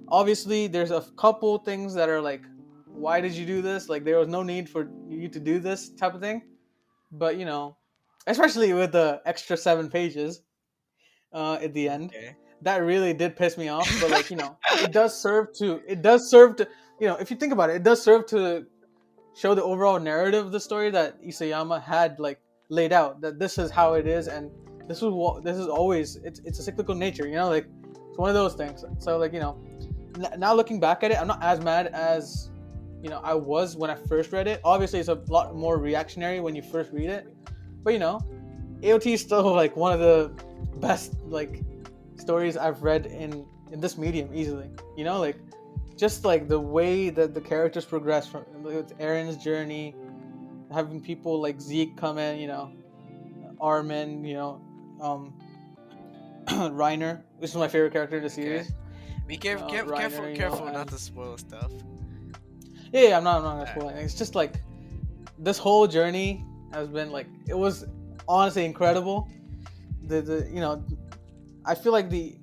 Obviously there's a couple things that are like, why did you do this? Like there was no need for you to do this type of thing. But especially with the extra 7 pages at the end, that really did piss me off. But like it does serve to if you think about it, it does serve to show the overall narrative of the story that Isayama had like laid out, that this is how it is, and this is always, it's a cyclical nature, like it's one of those things. So like now looking back at it, I'm not as mad as I was when I first read it. Obviously it's a lot more reactionary when you first read it, but AOT is still like one of the best like stories I've read in this medium easily. Like just like the way that the characters progress from with Eren's journey, having people like Zeke come in, Armin, Reiner, which is my favorite character in the series. Be careful, Reiner, careful not to spoil stuff. Yeah, I'm not gonna spoil it. It's just like this whole journey has been like, it was honestly incredible. I feel like the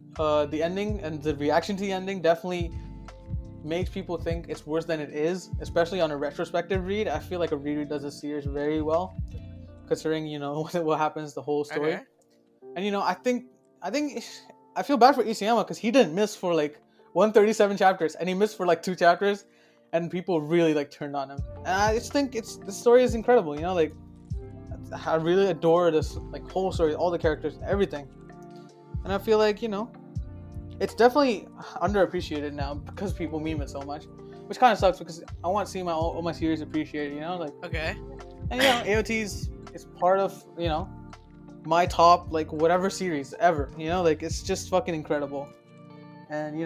ending and the reaction to the ending definitely makes people think it's worse than it is, especially on a retrospective read. I feel like a reread does the series very well, considering what happens the whole story. And I think I feel bad for Isayama because he didn't miss for like 137 chapters, and he missed for like 2 chapters, and people really like turned on him. And I just think the story is incredible. Like I really adore this like whole story, all the characters, everything. And I feel like it's definitely underappreciated now because people meme it so much, which kind of sucks because I want to see all my series appreciated. Like and AOT's is part of my top like whatever series ever. Like it's just fucking incredible. And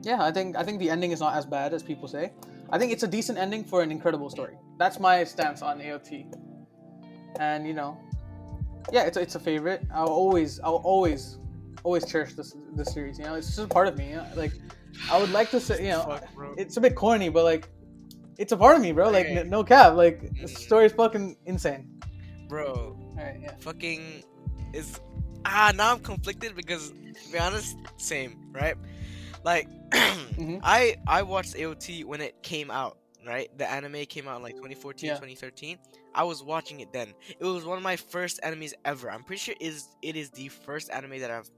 I think the ending is not as bad as people say. I think it's a decent ending for an incredible story. That's my stance on AOT. And it's a favorite. I'll always cherish this series. It's just part of me. Like I would like to say, it's a bit corny, but like it's a part of me, bro. Like no cap. Like the story is fucking insane, bro. All right, yeah. Fucking is now I'm conflicted because to be honest, same, right? Like I watched AOT when it came out, right? The anime came out in like 2014, 2013. I was watching it then. It was one of my first animes ever. I'm pretty sure it is the first anime that I've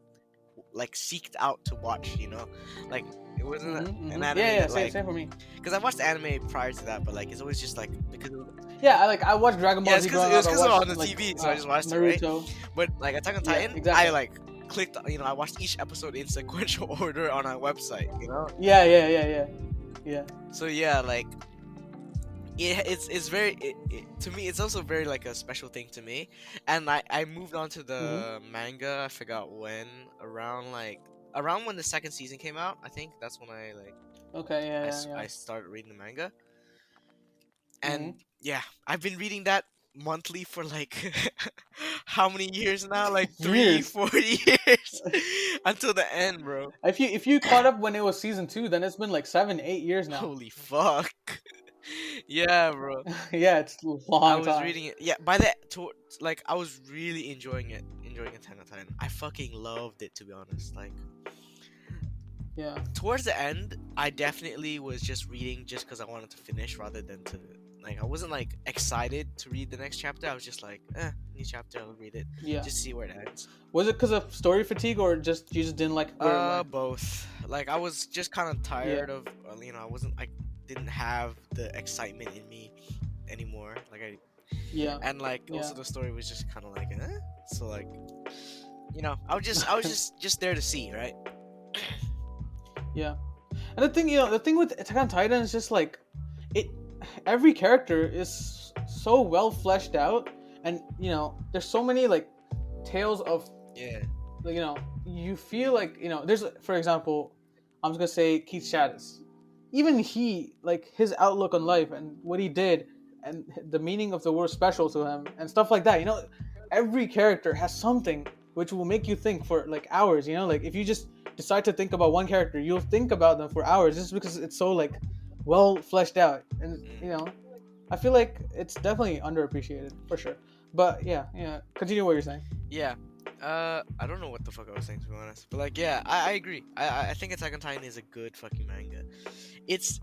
like seeked out to watch. You know, like it wasn't an anime Yeah, that like, same for me. because I watched anime prior to that, but like it's always just like because Yeah, I watched Dragon Ball yeah, Z it growing was up. I because it was on watched the like TV, so I just watched Naruto. it, right? But like Attack on Yeah, Titan, exactly. I like clicked, you know, I watched each episode in sequential order on our website, you know. Yeah. So yeah, like it's very to me it's also very like a special thing to me, and I moved on to the manga. I forgot when, around when the second season came out. I think that's when I like Okay, I started reading the manga, Mm-hmm. and yeah, I've been reading that monthly for like how many years now? Like three, Years. 4 years until the end, bro. If you caught up when it was season 2, then it's been like 7-8 years now. Holy fuck. Yeah, bro. Yeah, it's a I long was time. reading it. Yeah, by the like I was really enjoying Attack on Titan. I fucking loved it, to be honest. Like Yeah. towards the end, I definitely was just reading just because I wanted to finish rather than to like I wasn't like excited to read the next chapter. I was just like, new chapter, I'll read it. Yeah. Just see where it ends. Was it because of story fatigue or just you just didn't like where it went? Both. Like I was just kind of tired of you know, I didn't have the excitement in me anymore. Like and like also the story was just kind of like so like, you know, I was just there to see, right? Yeah. And the thing, the thing with Attack on Titan is just like every character is so well fleshed out, and you know, there's so many like tales of like, you know, you feel like, you know, there's, for example, I'm just gonna say Keith Shaddis. Even he, like, his outlook on life and what he did and the meaning of the word special to him and stuff like that, you know, every character has something which will make you think for like hours, you know, like if you just decide to think about one character, you'll think about them for hours just because it's so like well fleshed out. And you know, I feel like it's definitely underappreciated for sure. But yeah, continue what you're saying. Yeah. I don't know what the fuck I was saying, to be honest. But like, yeah, I agree. I think Attack on Titan is a good fucking manga. It's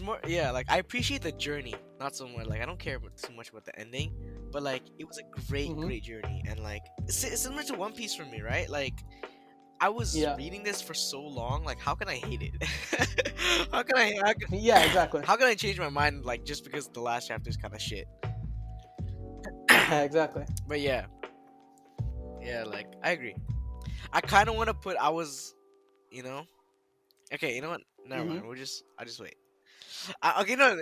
more, yeah, like I appreciate the journey, not so much like I don't care too much about the ending, but like it was a great journey, and like it's similar to One Piece for me, right? Like I was reading this for so long, like how can I hate it? how can I yeah, exactly. How can I change my mind like just because the last chapter is kind of shit? Yeah, exactly. But yeah, like I agree. I kind of want to put you know, okay, you know what? Never mind. I just wait. Okay, no,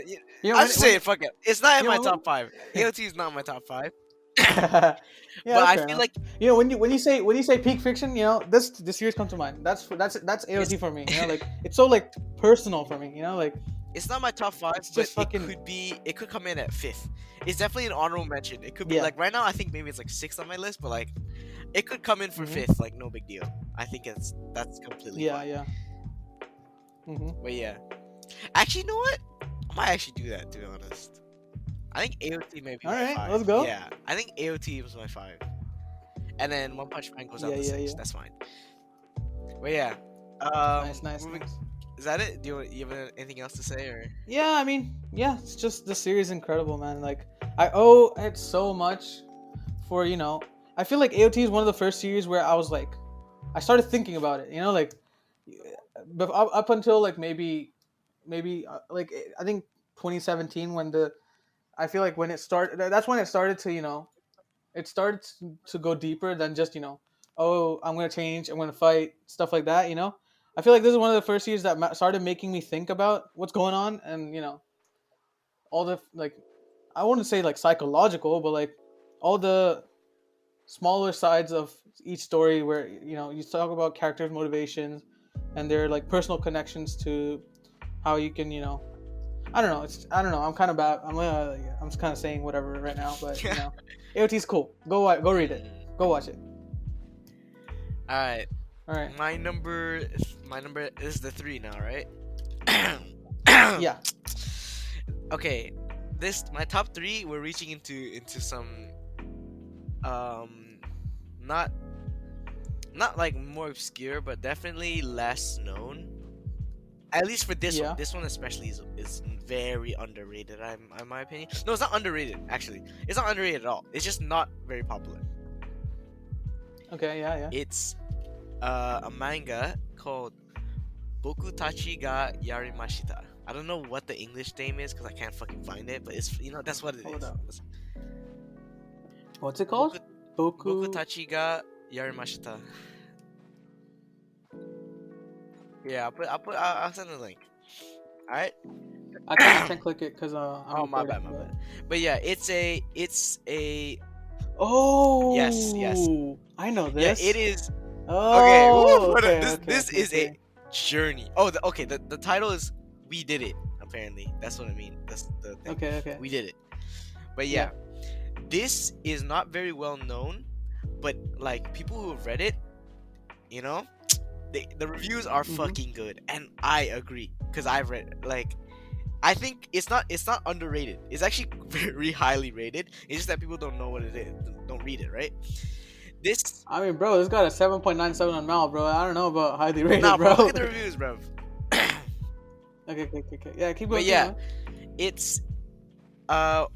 I'll just say it. Fuck it. It's not in my top 5. AOT is not in my top 5. Yeah, but I feel like, you know, when you say peak fiction, you know, this year's come to mind. That's AOT for me. You know, like it's so like personal for me. You know, like it's not my top 5, but it could come in at 5th. It's definitely an honorable mention. It could be like right now. I think maybe it's like 6th on my list, but like it could come in for 5th. Like no big deal. I think that's completely fine. Yeah. But yeah, actually, you know what? I might actually do that, to be honest. I think AOT may be my 5. Alright, let's go. Yeah, I think AOT was my 5. And then One Punch Man goes out to 6. That's fine. But yeah. Nice. Is that it? Do you have anything else to say? Or? Yeah, I mean, yeah, it's just the series is incredible, man. Like, I owe it so much for, you know, I feel like AOT is one of the first series where I was like, I started thinking about it, you know, like, but up until like maybe like I think 2017 I feel like when it started, that's when it started to, you know, it started to go deeper than just, you know, oh, I'm gonna change, I'm gonna fight, stuff like that, you know. I feel like this is one of the first series that started making me think about what's going on, and you know, all the like, I wouldn't say like psychological, but like all the smaller sides of each story where, you know, you talk about characters' motivations and their like personal connections to how you can, you know, I don't know. I'm kind of bad. I'm just kind of saying whatever right now, but you know, AOT's cool. Go read it. Go watch it. All right. My number is the 3 now, right? Yeah. Okay. My top 3. We're reaching into some not like more obscure, but definitely less known At least for this Yeah. one. This one especially is very underrated. In my opinion. No, it's not underrated. Actually, it's not underrated at all. It's just not very popular. Okay. Yeah. It's a manga called Boku Tachi ga Yarimashita. I don't know what the English name is because I can't fucking find it, but it's that's what it Hold is. up. What's it Boku, called? Boku Boku. Tachi ga Yarimashita. Yeah, I'll send the link. All right. I can't click it because I'm Oh, my recording, bad. But yeah, it's a Oh. Yes. I know Yeah, this. it is. Okay, Oh. this is a journey. Oh, the title is We Did It. Apparently, that's what I mean. That's the thing. Okay. We did it. But yeah, this is not very well known, but like people who have read it, you know, the reviews are fucking good, and I agree because I've read it. Like, I think it's not underrated. It's actually very highly rated. It's just that people don't know what it is, don't read it, right? This. I mean, bro, this got a 7.97 on Mal, bro. I don't know about highly rated, Nah, bro. look at the reviews, bro. Okay. Yeah, keep But going. yeah, it's where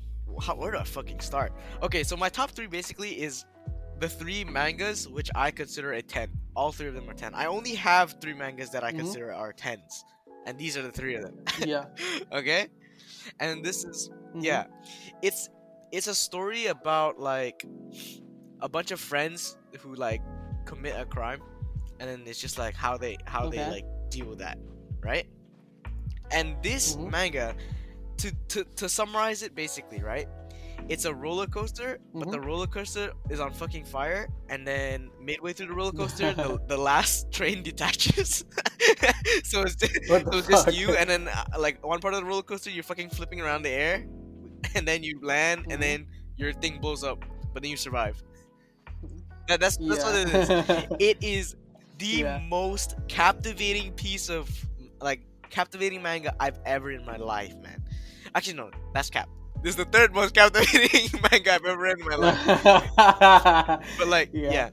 do I fucking start? Okay, so my top 3 basically is the 3 mangas which I consider a 10. All 3 of them are 10. I only have 3 mangas that I consider are 10s, and these are the 3 of them. Yeah. Okay, and this is yeah, it's a story about like a bunch of friends who like commit a crime, and then it's just like how they like deal with that, right? And this manga, to summarize it basically, right? It's a roller coaster, but the roller coaster is on fucking fire, and then midway through the roller coaster, the last train detaches. So it's just you, and then like one part of the roller coaster, you're fucking flipping around the air, and then you land, and then your thing blows up, but then you survive. That's what it is. It is the most captivating piece of captivating manga I've ever in my life, man. Actually, no, that's cap. This is the 3rd most captivating manga I've ever read in my life. But like, yeah,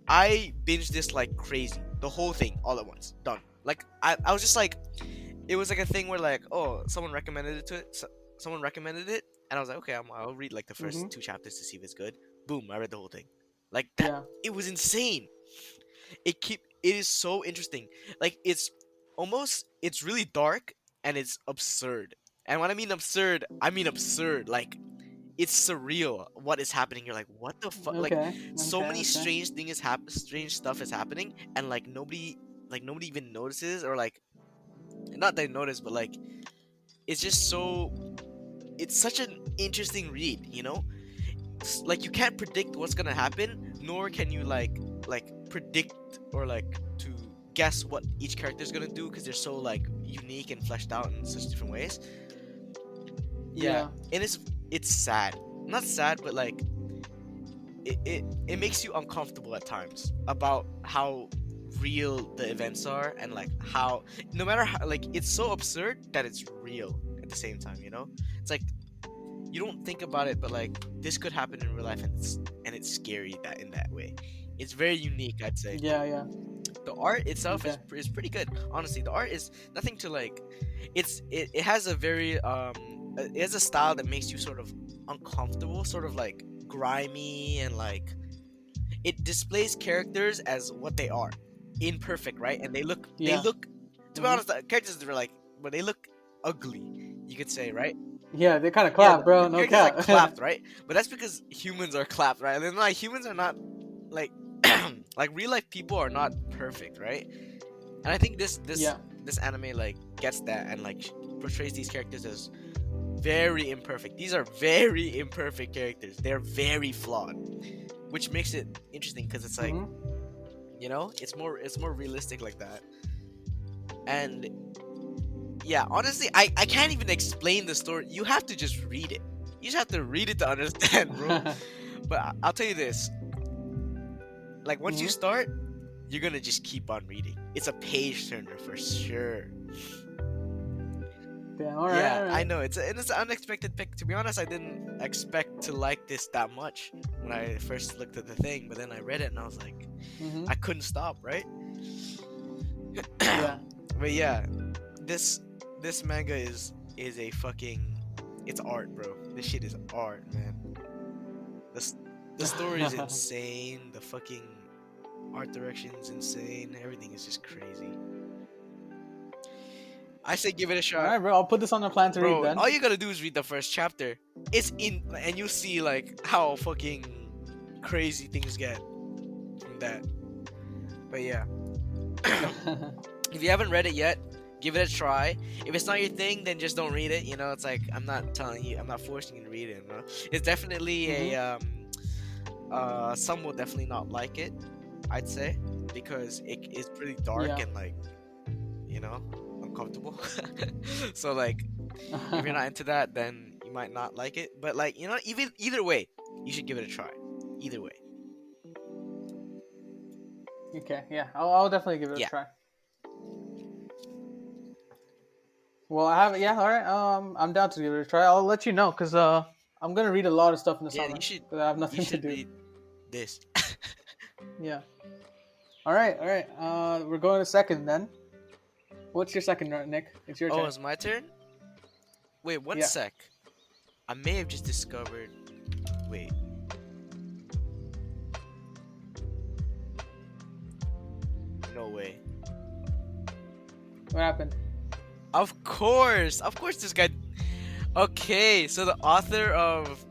I binged this like crazy. The whole thing, all at once, done. Like, I was just like, it was like a thing where like, oh, someone recommended it, and I was like, okay, I'll read like the first 2 chapters to see if it's good. Boom, I read the whole thing. Like that, it was insane. It is so interesting. Like it's really dark and it's absurd. And when I mean absurd, like it's surreal what is happening. You're like, what the fuck? So many strange stuff is happening, and like nobody even notices, or like not they notice, but like it's such an interesting read, you know? Like you can't predict what's gonna happen, nor can you like predict or like to guess what each character is gonna do, because they're so like unique and fleshed out in such different ways. Yeah. And it's sad, not sad, but like it makes you uncomfortable at times about how real the events are, and like how no matter how, like it's so absurd that it's real at the same time, you know? It's like you don't think about it, but like this could happen in real life, and it's scary that in that way. It's very unique, I'd say. Yeah. The art itself is pretty good. Honestly, the art is nothing to like. It has a very it has a style that makes you sort of uncomfortable, sort of like grimy, and like it displays characters as what they are, imperfect, right? And they look to be honest, the characters are like, but they look ugly, you could say, right? Yeah, they kind of clap, bro. No cap. Like clapped, right? But that's because humans are clapped, right? And then like humans are not like like real life people are not perfect, right? And I think this anime like gets that, and like portrays these characters as very imperfect. These are very imperfect characters. They're very flawed, which makes it interesting because it's like, you know, it's more realistic like that. And yeah, honestly, I can't even explain the story. You have to just read it. You just have to read it to understand, bro. But I'll tell you this. Like, once you start, you're gonna just keep on reading. It's a page turner for sure. Damn, all right. Yeah, I know. It's an unexpected pick. To be honest, I didn't expect to like this that much when I first looked at the thing. But then I read it and I was like, I couldn't stop, right? Yeah. But yeah, this manga is a fucking, it's art, bro. This shit is art, man. The the story is insane. The fucking art direction is insane. Everything is just crazy. I say give it a All shot. right, bro. I'll put this on the plan to read Bro, then. all you gotta do is read the first chapter. It's in, and you'll see like how fucking crazy things get from that. But yeah, if you haven't read it yet, give it a try. If it's not your thing, then just don't read it. You know, it's like I'm not telling you, I'm not forcing you to read it. You know? It's definitely a some will definitely not like it, I'd say, because it is pretty dark Yeah. and like, you know, uncomfortable. So like, if you're not into that, then you might not like it. But like, you know, even either way, you should give it a try. Either way. Okay, yeah, I'll definitely give it Yeah. a try. Well, I have, yeah, all right. I'm down to give it a try. I'll let you know because I'm gonna read a lot of stuff in the Yeah, summer you should. because I have You nothing to should do. read this. Yeah. All right, all right. We're going to second then. What's your second, Nick? It's your Oh, turn. it's my turn. Wait, one Yeah. sec. I may have just discovered. Wait. No way. What happened? Of course, this guy. Okay, so the author of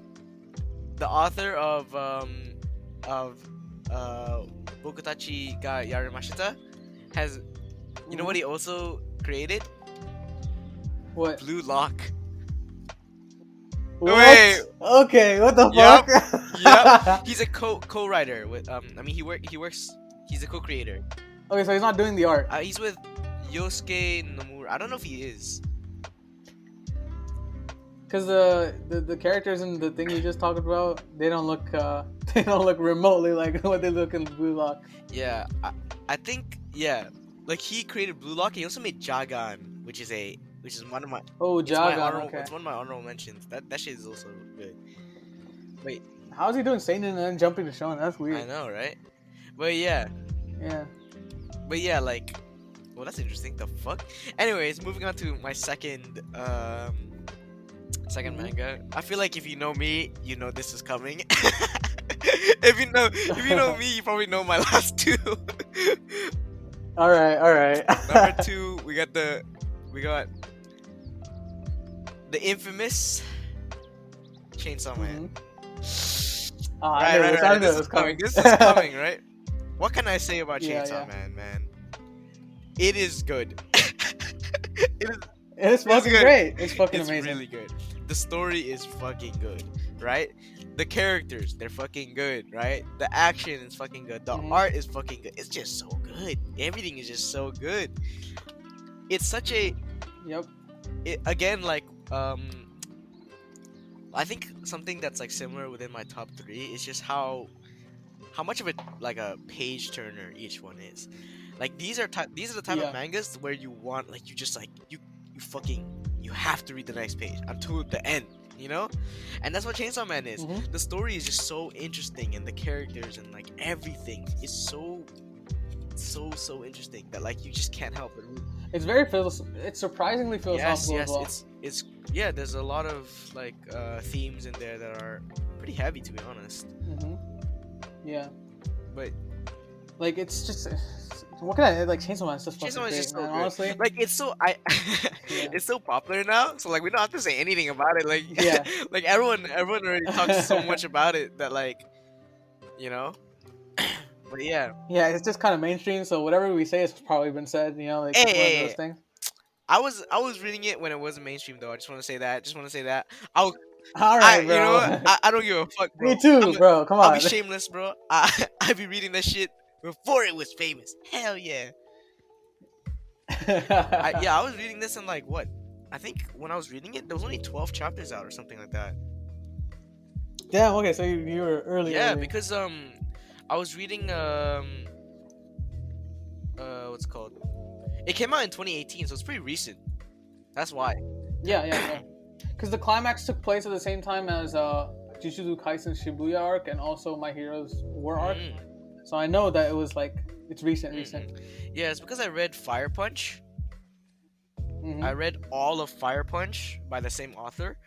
Bokutachi ga Yarimashita has, you know what he also created? What? Blue Lock. What? Wait. Okay, what the Yup, fuck? He's a co-writer with I mean he works. He's a co-creator. Okay, so he's not doing the art. He's with Yosuke Nomura. I don't know if he is. Because the characters in the thing you just talked about, they don't look remotely like what they look in Blue Lock. Yeah, I think, yeah. Like he created Blue Lock. He also made Jagan, which is one of my it's Okay. it's one of my honorable mentions. That shit is also good. Wait, How is he doing Seinen and then jumping to Shonen? That's weird. I know, right? But yeah, like, well, that's interesting. The fuck. Anyways, moving on to my second manga. I feel like if you know me, you know this is coming. if you know me, you probably know my last two. All right. Number 2, we got the infamous Chainsaw Man. Right. This is coming. This is coming, right? What can I say about Chainsaw Man, man? It is good. It is fucking great. It's fucking amazing. It's really good. The story is fucking good, right? The characters, they're fucking good, right? The action is fucking good. The art is fucking good. It's just so good. Everything is just so good. It's such a again, like, I think something that's like similar within my top 3 is just how much of it like a page turner each one is. Like these are the type of mangas where you want, like, you just like you have to read the next page until the end, you know? And that's what Chainsaw Man is. The story is just so interesting, and the characters and like everything is so interesting that like you just can't help it. It's it's surprisingly philosophical as well. It's there's a lot of like themes in there that are pretty heavy, to be honest. Yeah. But like, it's just, what can I, like, Chainsaw Man is just fucking Chainsaw Man is great, just so man, good. honestly. Like, it's so it's so popular now, so like we don't have to say anything about it. Like, like everyone already talks so much about it that, like, you know. But yeah, it's just kind of mainstream, so whatever we say has probably been said, you know, like, one of those things. I was reading it when it wasn't mainstream, though. I just want to say that. All right, bro. You know what? I don't give a fuck, bro. Me too, bro. Come on. I'll be shameless, bro. I be reading that shit before it was famous. Hell yeah. I was reading this in like what? I think when I was reading it, there was only 12 chapters out or something like that. Damn. Okay, so you were early. Yeah, because I was reading what's it called? It came out in 2018, so it's pretty recent. That's why. Yeah. Because the climax took place at the same time as Jujutsu Kaisen's Shibuya arc and also My Hero's War arc. So I know that it was like, it's recent. Yeah, it's because I read Fire Punch. I read all of Fire Punch by the same author,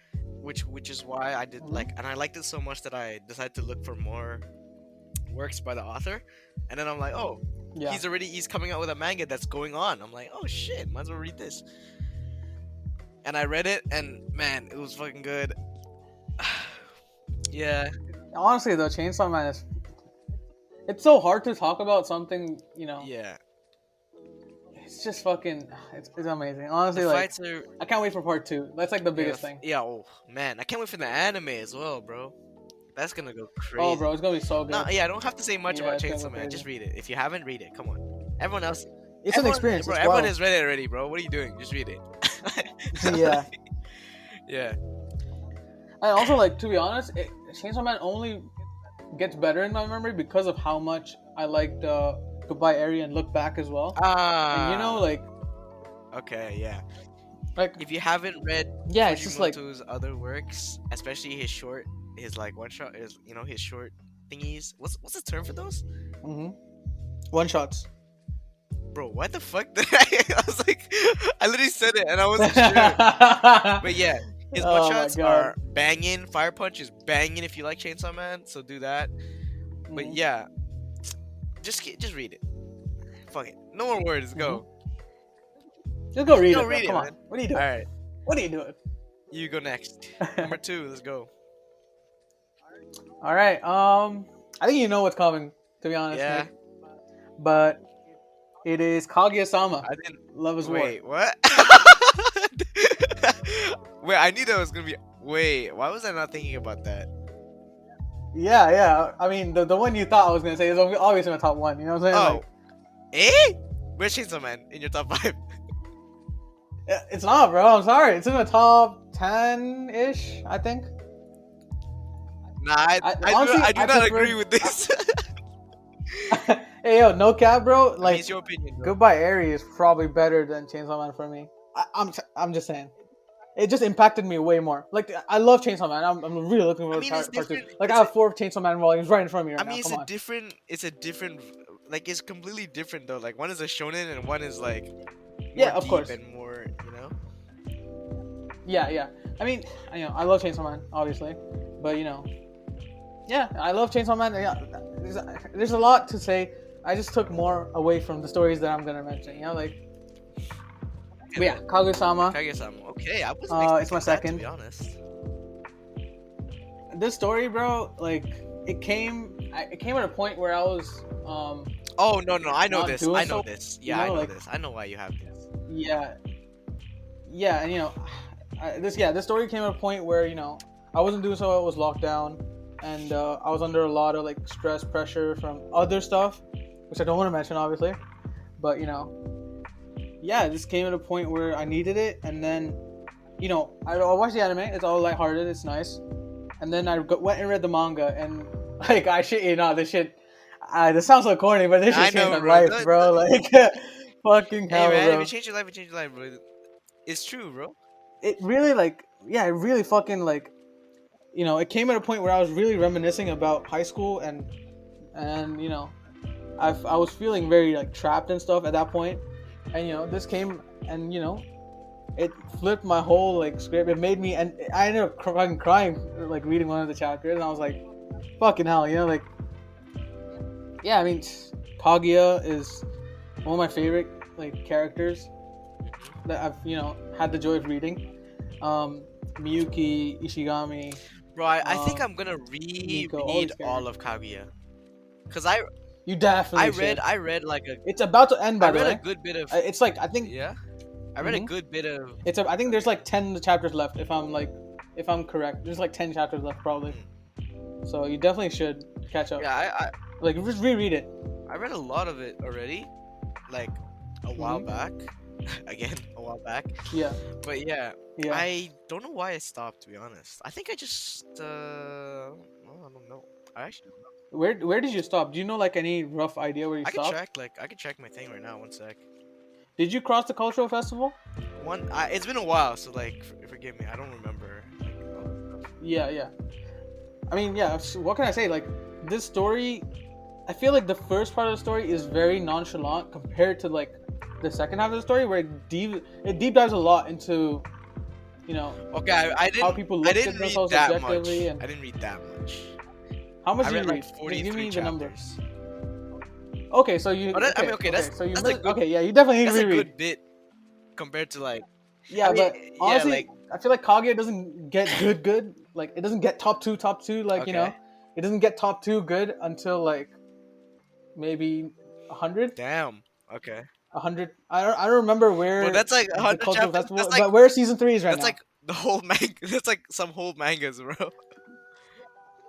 which is why I did like, and I liked it so much that I decided to look for more works by the author, and then I'm like, oh, Yeah. he's coming out with a manga that's going on. I'm like, oh shit, might as well read this. And I read it, and man, it was fucking good. Yeah. Honestly, though, Chainsaw Man is. It's so hard to talk about something, you know. Yeah. It's just fucking. It's amazing. Honestly, The like. fights are. I can't wait for part 2. That's like the biggest thing. Yeah. Oh man, I can't wait for the anime as well, bro. That's gonna go crazy. Oh, bro, it's gonna be so good. No, yeah, I don't have to say much Yeah, about it's gonna Chainsaw go Man. crazy. Just read it. If you haven't, read it. Come on. Everyone else. It's an experience. Bro, It's everyone wild. has read it already, bro. What are you doing? Just read it. Yeah. Yeah. And also, like, to be honest, Chainsaw Man only gets better in my memory because of how much I liked Goodbye Eri and Look Back as well. Ah. And you know, like. Okay, yeah. Like. If you haven't read Yeah, it's just like. Fujimoto's other works, especially his like one shot, his short thingies. What's the term for those? One shots. Bro, what the fuck did I was like, I literally said it and I wasn't sure. But yeah, his one shots are banging. Fire Punch is banging if you like Chainsaw Man, so do that. But yeah, just read it. Fuck it. No more words. Go. Just go read Go it. read it, Come on. man. What are you doing? All right, What are you doing? you go next. Number 2. Let's go. All right. I think you know what's coming. To be honest. Yeah. Nick. But it is Kaguya-sama. I didn't. Love is War. Wait, what? Wait, I knew that was gonna be. Wait, why was I not thinking about that? Yeah. I mean, the one you thought I was gonna say is obviously my top one. You know what I'm saying? Oh, where's Chainsaw Man in your top 5? It's not, bro. I'm sorry. It's in the top 10-ish, I think. Nah, I do not agree with this. Hey, yo, no cap, bro. Like, I mean, it's your opinion, bro. Goodbye Eri is probably better than Chainsaw Man for me. I'm just saying. It just impacted me way more. Like, I love Chainsaw Man. I'm really looking forward to part 2. Like, I have 4 Chainsaw Man volumes right in front of me right now. I mean, it's a different, like, it's completely different though. Like, one is a shonen and one is like, yeah, of course, and more, you know. Yeah. I mean, I love Chainsaw Man, obviously, but yeah, I love Chainsaw Man. Yeah, there's a lot to say. I just took more away from the stories that I'm gonna mention. Like. But yeah, Kaguya-sama. Okay, I wasn't it's my expecting that, second. to be honest. This story, bro, like it came at a point where I was Oh no, I know this. doing I know so- this. you Yeah, know, I know like- this. I know why you have this. Yeah, and this story came at a point where I wasn't doing so well. It was locked down, and I was under a lot of like stress, pressure from other stuff, which I don't want to mention, obviously. But yeah, this came at a point where I needed it, and then I watched the anime. It's all lighthearted. It's nice, and then I went and read the manga, and like I shit you not, this shit. This sounds so corny, but this shit changed my life, bro. Like fucking hell, Hey man, bro. if it changed your life, bro. It's true, bro. It really it really fucking it came at a point where I was really reminiscing about high school and I was feeling very like trapped and stuff at that point, and this came and it flipped my whole like script. It made me, and I ended up crying like reading one of the chapters, and I was like, fucking hell, like yeah. I mean, Kaguya is one of my favorite like characters that I've had the joy of reading. Miyuki, Ishigami. Bro, I think I'm gonna Nico, all reread these all of Kaguya, cause You definitely I read like a. It's about to end, by the way. I read a good bit of. It's like I think. Yeah. I read a good bit of. I think there's like 10 chapters left. If I'm correct, there's like 10 chapters left probably. So you definitely should catch up. Yeah, like just reread it. I read a lot of it already, like a while back. Again, a while back. Yeah. But yeah, Yeah. I don't know why I stopped. To be honest, I think I just. Well, I don't know. I actually don't know. Where did you stop? Do you know like any rough idea where you I stopped? can check my thing right now. One sec. Did you cross the cultural festival? It's been a while, so like, forgive me. I don't remember. Yeah. I mean, yeah. So what can I say? Like this story, I feel like the first part of the story is very nonchalant compared to like the second half of the story, where it deep dives a lot into, Okay, I didn't. how people I look at didn't read themselves that much. objectively, and I didn't read that much. how much I do you read like read? Just 43 give me the number. chapters. Okay, so you. Oh, that, I Okay, mean, okay, okay, that's so you that's a good okay, yeah, you definitely need that's to a reread. good bit compared to like. Yeah, I mean, but yeah, honestly, like I feel like Kaguya doesn't get good. Like, it doesn't get top two. Like, okay, it doesn't get top 2 good until like maybe 100. damn. Okay, 100. I don't remember but where that's like the 100 cultural chapters. festival, but where season 3 is right That's now. like the whole manga. That's like some whole mangas, bro.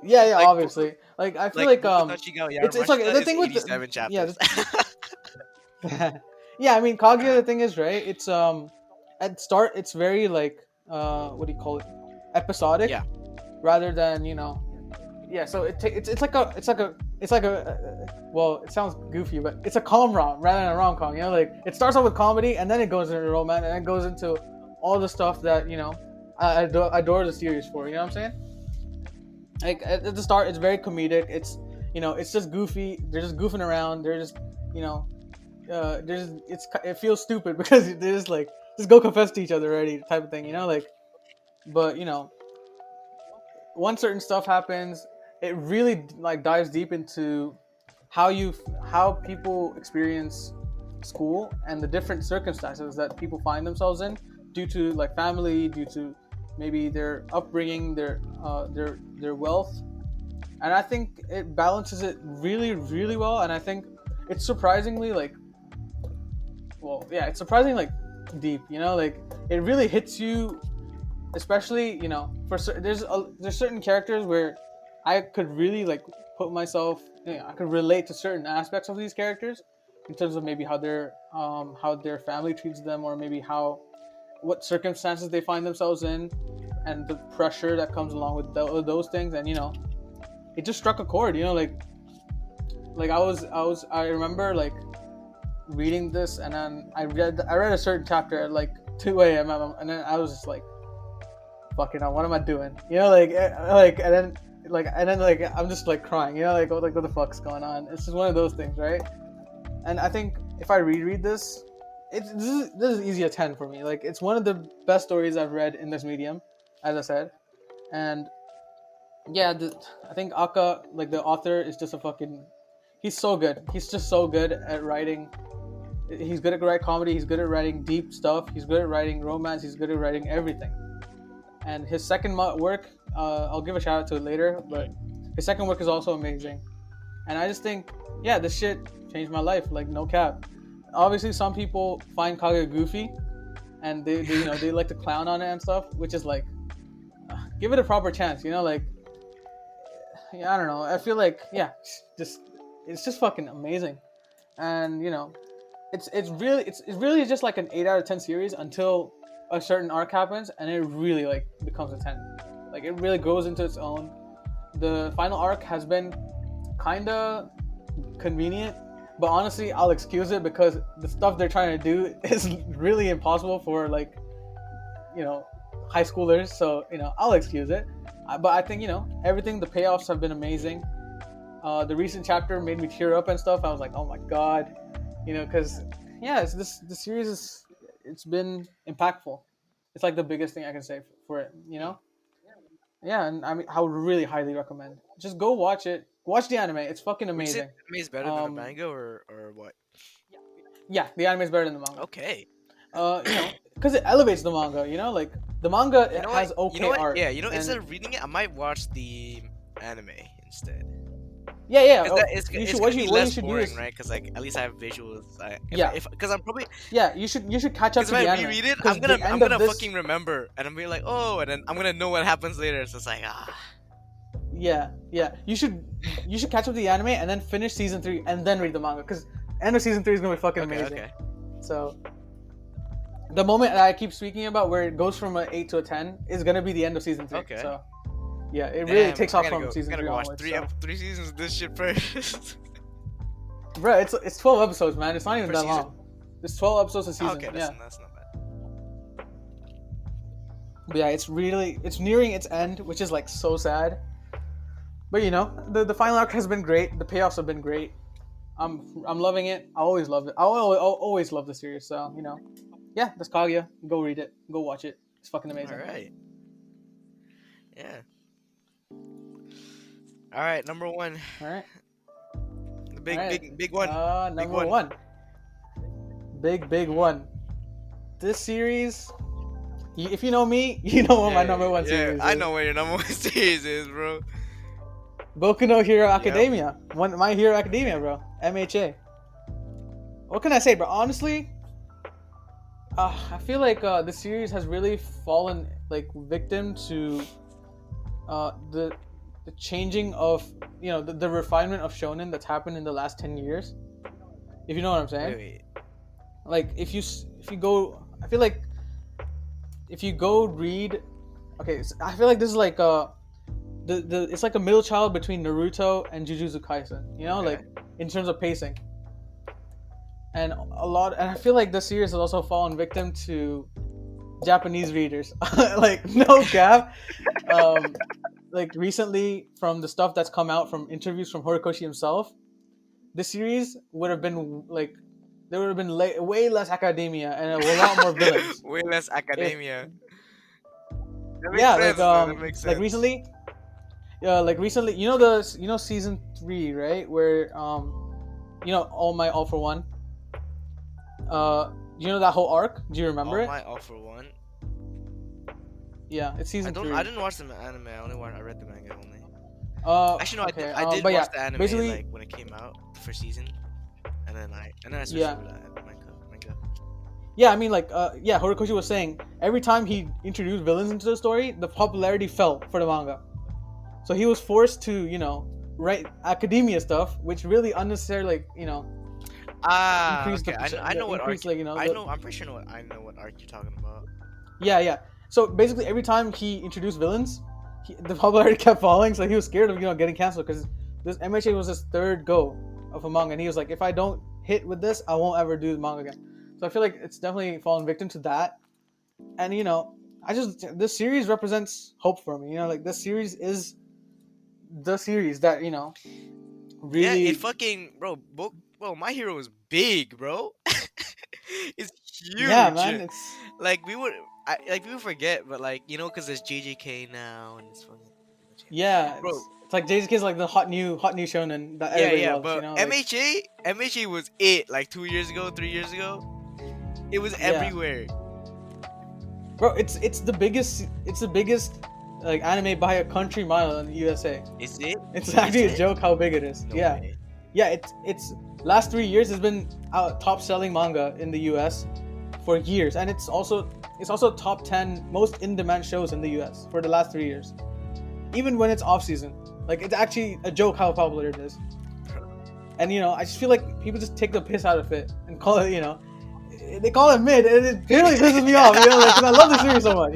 Yeah, Like obviously. Like, I feel like like Boku no Shiga it's like Yaramashita the is thing with 87 yeah, chapters. yeah. I mean, Kaguya. The thing is, right? It's at start it's very like what do you call it? Episodic, Yeah. rather than yeah. So it's like a well, it sounds goofy, but it's a com-rom rather than a rom-com. Like, it starts off with comedy, and then it goes into romance, and then it goes into all the stuff that I adore the series for. You know what I'm saying? Like, at the start, it's very comedic. It's just goofy. They're just goofing around. They're just it feels stupid because they're just like, just go confess to each other already, type of thing. Like, but once certain stuff happens, it really like dives deep into how people experience school and the different circumstances that people find themselves in, due to like family, due to maybe their upbringing, their wealth. And I think it balances it really, really well. And I think it's surprisingly like, it's surprisingly like deep. Like, it really hits you, especially there's certain characters where I could really like put myself. I could relate to certain aspects of these characters, in terms of maybe how their family treats them, or maybe what circumstances they find themselves in, and the pressure that comes along with those things. And it just struck a chord. Like I remember like reading this, and then I read a certain chapter at like 2 a.m. and then I was just like, fucking hell, what am I doing? And then I'm just like crying. Like, what the fuck's going on? It's just one of those things, right? And I think if I reread this, this is easy a 10 for me. Like, it's one of the best stories I've read in this medium, as I said. And yeah, I think Aka, like the author, is just he's so good. He's just so good at writing. He's good at writing comedy. He's good at writing deep stuff. He's good at writing romance. He's good at writing everything. And his second work, I'll give a shout out to it later, but his second work is also amazing. And I just think, yeah, this shit changed my life, like, no cap. Obviously, some people find Kaguya goofy, and they like to clown on it and stuff, which is like, give it a proper chance, like, yeah, I don't know. I feel like, yeah, it's just fucking amazing. And it's really just like an 8 out of 10 series until a certain arc happens, and it really like becomes a 10. Like, it really grows into its own. The final arc has been kind of convenient, but honestly, I'll excuse it because the stuff they're trying to do is really impossible for like high schoolers. So I'll excuse it. But I think everything, the payoffs have been amazing. The recent chapter made me tear up and stuff. I was like, oh my god, because the series it's been impactful. It's like the biggest thing I can say for it. Yeah, and I mean, I would really highly recommend. Just go watch it. Watch the anime. It's fucking Would you say amazing. the anime is better than the manga, or what? Yeah, the anime is better than the manga. Okay. Because it elevates the manga. Like, the manga has okay art. Yeah, instead of reading it, I might watch the anime instead. Yeah. It's You gonna what be you less should do boring, is, right? Because like at least I have visuals. Yeah. Because I'm probably yeah, you should catch up because to if the I anime. reread it, 'Cause I'm the end gonna of this- fucking remember, and I'm gonna be like, oh, and then I'm gonna know what happens later. So it's like Yeah. You should catch up to the anime and then finish season 3 and then read the manga, because end of season 3 is gonna be fucking amazing. Okay. So the moment that I keep speaking about, where it goes from an 8 to a 10, is gonna be the end of season 3. Okay. So yeah, it really takes off from season 3 watch onwards. three seasons of this shit first. Bro, it's 12 episodes, man. It's not even Per that season? long. It's 12 episodes a season. Okay, yeah. that's not bad. But yeah, it's nearing its end, which is like so sad. But the final arc has been great. The payoffs have been great. I'm loving it. I always loved it. I'll always love the series. So yeah, that's Kaguya. Go read it. Go watch it. It's fucking amazing. All right. Yeah. All right, number one. All right. The big, All right. big one. Number one. Big one. This series, if you know me, you know what my number one series is. I know what your number one series is, bro. Boku no Hero Academia. My Hero Academia, bro. MHA. What can I say, bro? Honestly, I feel like the series has really fallen like victim to the changing of the refinement of shonen that's happened in the last 10 years. If you know what I'm saying. Wait. Like if you go, I feel like if you go read, okay, so I feel like this is like it's like a middle child between Naruto and Jujutsu Kaisen, like in terms of pacing. And I feel like the series has also fallen victim to Japanese readers. Like no cap. Like recently, from the stuff that's come out from interviews from Horikoshi himself, the series would have been like there would have been way less academia and a lot more villains. Way less academia. That makes sense. Like recently, season 3, right? Where All for One. That whole arc? Do you remember it? All for One. Yeah, it's season 3. I didn't watch the anime. I read the manga only. Actually, no, okay. I did watch the anime basically, like when it came out, the first season, and then I switched over to manga. Yeah, I mean, Horikoshi was saying every time he introduced villains into the story, the popularity fell for the manga. So he was forced to, write academia stuff, which really unnecessarily, increased okay. I know what arc. I'm pretty sure I know what arc you're talking about. Yeah. So basically, every time he introduced villains, the popularity kept falling. So he was scared of getting canceled because this MHA was his third go of a manga, and he was like, if I don't hit with this, I won't ever do the manga again. So I feel like it's definitely fallen victim to that. And this series represents hope for me. Like this series is the series that really. Yeah, it fucking bro. My Hero is big, bro. It's huge. Yeah, man. It's like we would forget, but because there's JJK now and it's fucking. Yeah, bro. It's like JJK is like the hot new shonen that everybody loves. But MHA was it like 2 years ago, 3 years ago. It was everywhere. Bro, it's the biggest like anime by a country mile in the USA. Is it? It's actually a joke how big it is. No yeah. way. Yeah, it's last 3 years has been top selling manga in the US for years, and it's also top 10 most in demand shows in the US for the last 3 years. Even when it's off season. Like it's actually a joke how popular it is. And I just feel like people just take the piss out of it and call it, they call it mid, and it really pisses me off, because I love the series so much,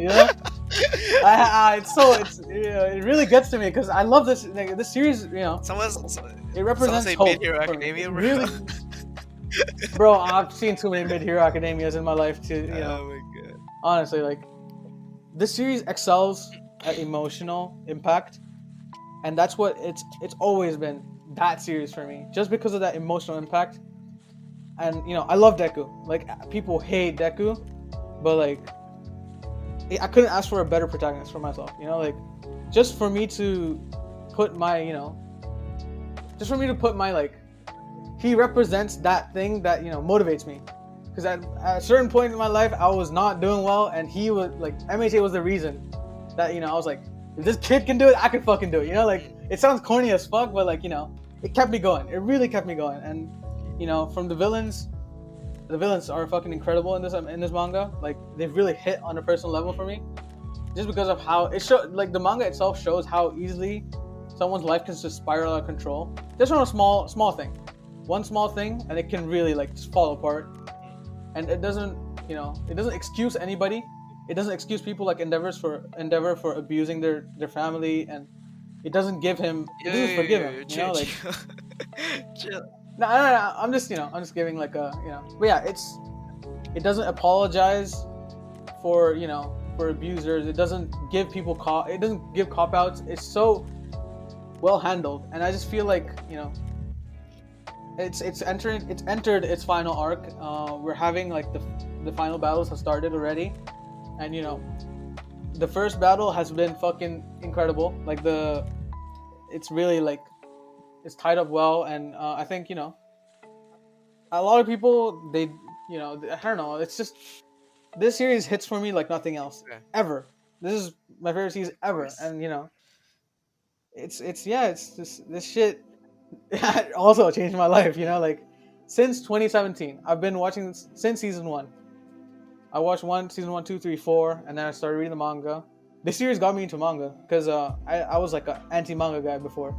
it really gets to me because I love this series, it represents say hope. Mid-Hero Academia, bro. Really, bro, I've seen too many Mid-Hero Academias in my life too, Oh my god. Honestly, like this series excels at emotional impact, and that's what it's always been that series for me, just because of that emotional impact. And I love Deku. Like people hate Deku, but like I couldn't ask for a better protagonist for myself. Just for me to put my he represents that thing that motivates me. Because at a certain point in my life, I was not doing well, and he was like MHA was the reason that I was like, if this kid can do it, I can fucking do it. It sounds corny as fuck, but like it kept me going. It really kept me going. And from the villains are fucking incredible in this manga. Like they've really hit on a personal level for me, just because of how it shows. Like the manga itself shows how easily someone's life can just spiral out of control. Just from a small thing, one small thing, and it can really like just fall apart. And it doesn't excuse anybody. It doesn't excuse people like Endeavor for abusing their family, and it doesn't forgive him. Chill. No, I'm just giving like a but yeah, it doesn't apologize for abusers. It doesn't give people it doesn't give cop outs. It's so well handled, and I just feel like it's entered its final arc. We're having like the final battles have started already, and you know, the first battle has been fucking incredible. Like it's really like it's tied up well, and I think, you know, a lot of people, they, you know, I don't know. It's just this series hits for me like nothing else Okay. ever. This is my favorite season ever, Nice. and you know, it's this shit also changed my life. You know, like since 2017, I've been watching since season 1. I watched season 1, 2, 3, 4, and then I started reading the manga. This series got me into manga because I was like an anti-manga guy before.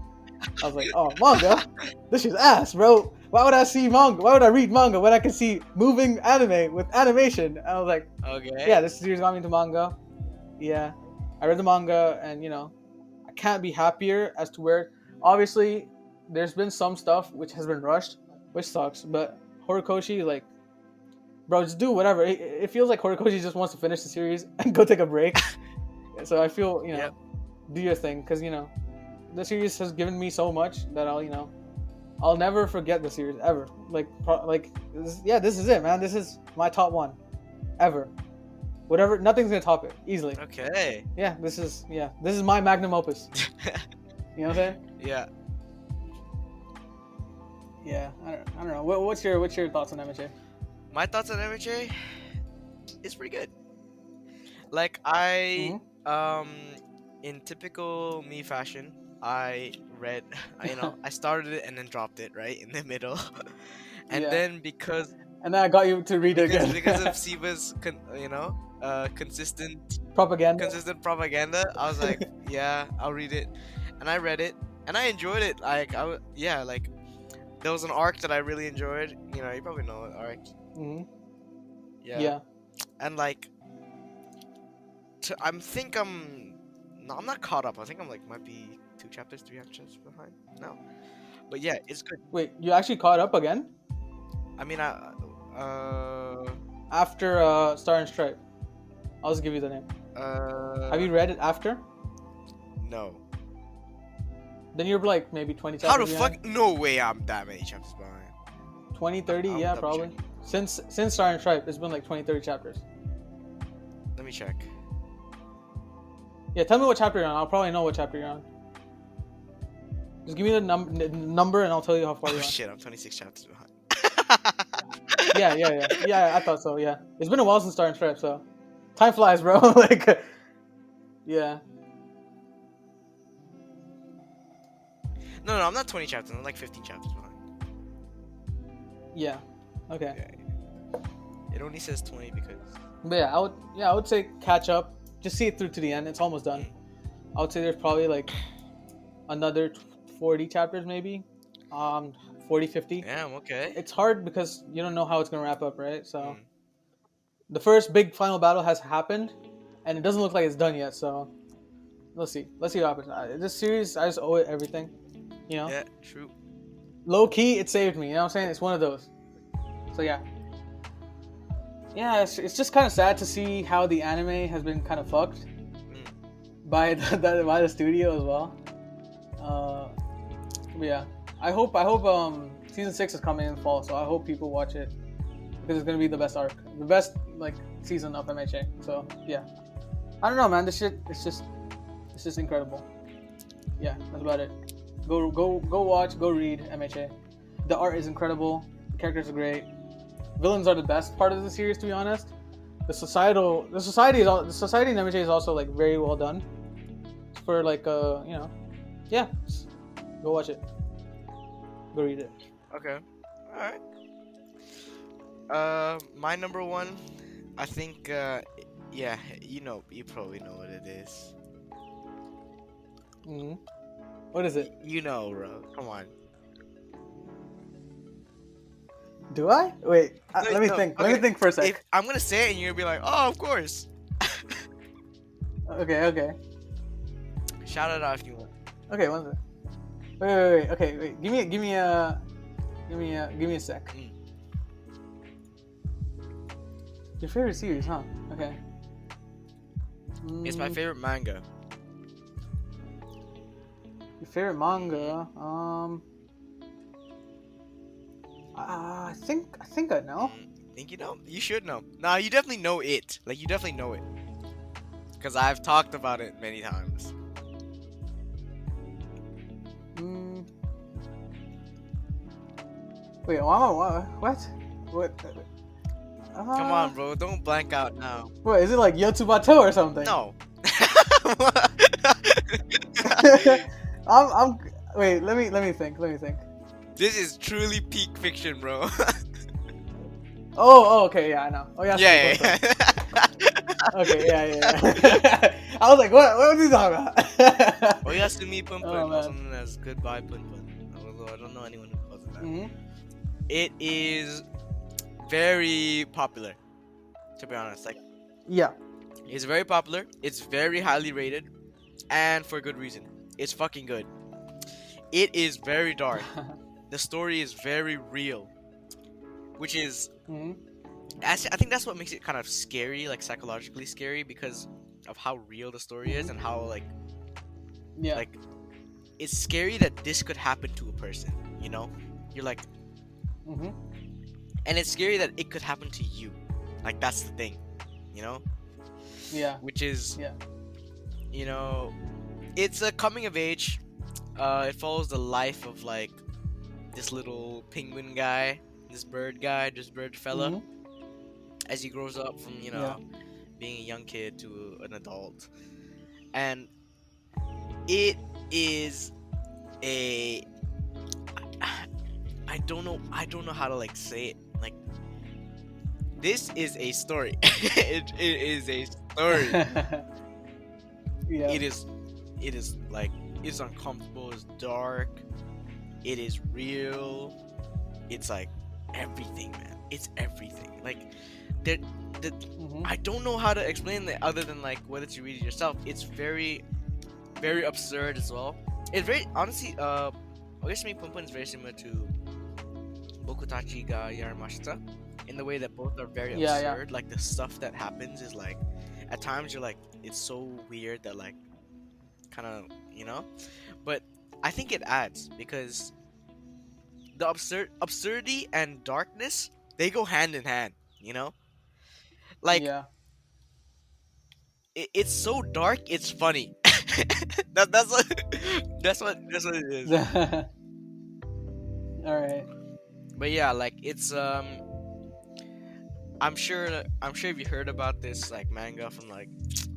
I was like, oh, manga? This shit's ass, bro. Why would I see manga? Why would I read manga when I can see moving anime with animation? And I was like, Okay. yeah, this series got me into manga. Yeah, I read the manga, and you know, I can't be happier as to where. Obviously, there's been some stuff which has been rushed, which sucks. But Horikoshi, like, bro, just do whatever. It feels like Horikoshi just wants to finish the series and go take a break. So I feel, you know, Yep. do your thing, because you know, the series has given me so much that I'll never forget the series ever. This is it, man. This is my top 1 ever. Whatever, nothing's gonna top it easily. Okay. Yeah, this is my magnum opus. You know what I'm saying? Yeah. Yeah, I don't know. What's your thoughts on MHA? My thoughts on MHA is pretty good. Like I in typical me fashion, I read, I started it and then dropped it right in the middle, and Yeah. then because And then I got you to read it again. because of Siva's consistent propaganda. propaganda, I was like, yeah, I'll read it, and I read it and I enjoyed it. Like like there was an arc that I really enjoyed. You know, you probably know it, arc. Mm-hmm. Yeah. And like, I'm not caught up. I think I'm like might be 2 chapters, 3 chapters behind now. But yeah, it's good. Wait, you actually caught up again? I mean, After Star and Stripe. I'll just give you the name. Have you read it after? No. Then you're like maybe 20 chapters How the behind. fuck? No way I'm that many chapters behind. 20, 30, I'll yeah, double probably. check. Since Star and Stripe, it's been like 20, 30 chapters. Let me check. Yeah, tell me what chapter you're on. I'll probably know what chapter you're on. Just give me the number and I'll tell you how far Oh you're on. shit, I'm 26 chapters behind. Yeah, I thought so, yeah. It's been a while since Star and Stripe, so time flies, bro. Like, yeah. No, I'm not 20 chapters. I'm like 15 chapters behind. Yeah. Okay. Yeah. It only says 20 because. But yeah, I would say catch up. Just see it through to the end. It's almost done. I would say there's probably like another 40 chapters maybe. 40, 50. Damn, okay. It's hard because you don't know how it's going to wrap up, right? So the first big final battle has happened and it doesn't look like it's done yet, so let's see what happens. This series, I just owe it everything, you know? Yeah, true. Low key, it saved me, you know what I'm saying? It's one of those. So yeah, it's just kind of sad to see how the anime has been kind of fucked by the studio as well. But yeah, I hope season 6 is coming in fall, so I hope people watch it because it's gonna be the best arc, the best like season of MHA. So yeah, I don't know, man. This shit, it's just incredible. Yeah, that's about it. Go watch, go read MHA. The art is incredible. The characters are great. Villains are the best part of the series, to be honest. The society in MHA is also like very well done. For like yeah, just go watch it. Go read it. Okay. Alright. My number 1, I think, yeah, you probably know what it is. Mm-hmm. What is it? You know, bro. Come on. Do I? Wait, let me think. Okay. Let me think for a sec. If I'm gonna say it and you're gonna be like, oh, of course. Okay. Shout it out if you want. Okay, one sec. Wait. Okay, wait. Give me a sec. Your favorite series, huh? Okay. It's my favorite manga. Your favorite manga? I think I know. Think you know? You should know. Nah, you definitely know it. Like, you definitely know it. Because I've talked about it many times. Mm. Wait, what? What? Come on, bro. Don't blank out now. What is it, like Yotubato or something? No. I'm. Wait. Let me think. This is truly peak fiction, bro. Oh, okay. Yeah, I know. Oh, yeah. Yeah. Okay. Yeah. I was like, what? What was he talking about? Oyasumi Pun Pun, Oh, man. also known as Goodbye Pun Pun. Although I don't know anyone who calls it that. Mhm. It is very popular, to be honest. Like, Yeah. it's very popular. It's very highly rated, and for good reason. It's fucking good. It is very dark. The story is very real, which is, Mhm. I think that's what makes it kind of scary, like psychologically scary, because of how real the story is and how Yeah. like it's scary that this could happen to a person. You know, you're like, Mhm. and it's scary that it could happen to you. Like, that's the thing, you know. Yeah. Which is, Yeah. you know, it's a coming of age. It follows the life of like this little penguin guy, this bird fella, Mhm. as he grows up from, you know, being a young kid to an adult. And it is a I don't know how to like say it. Like, this is a story. it is a story. Yeah. It is like, it's uncomfortable, it's dark, it is real. It's like everything, man. It's everything. Like, the Mhm. I don't know how to explain it other than like whether to read it yourself. It's very, very absurd as well. It's very, honestly, Oyasumi Pun Pun is very similar to Boku Tachi ga Yaramashita in the way that both are very absurd. Like, the stuff that happens is like, at times you're like, it's so weird that like, kind of, you know, but I think it adds, because the absurdity and darkness, they go hand in hand, you know. Like, Yeah. it's so dark, it's funny. That's what it is. All right. But yeah, like, it's I'm sure if you heard about this like manga from like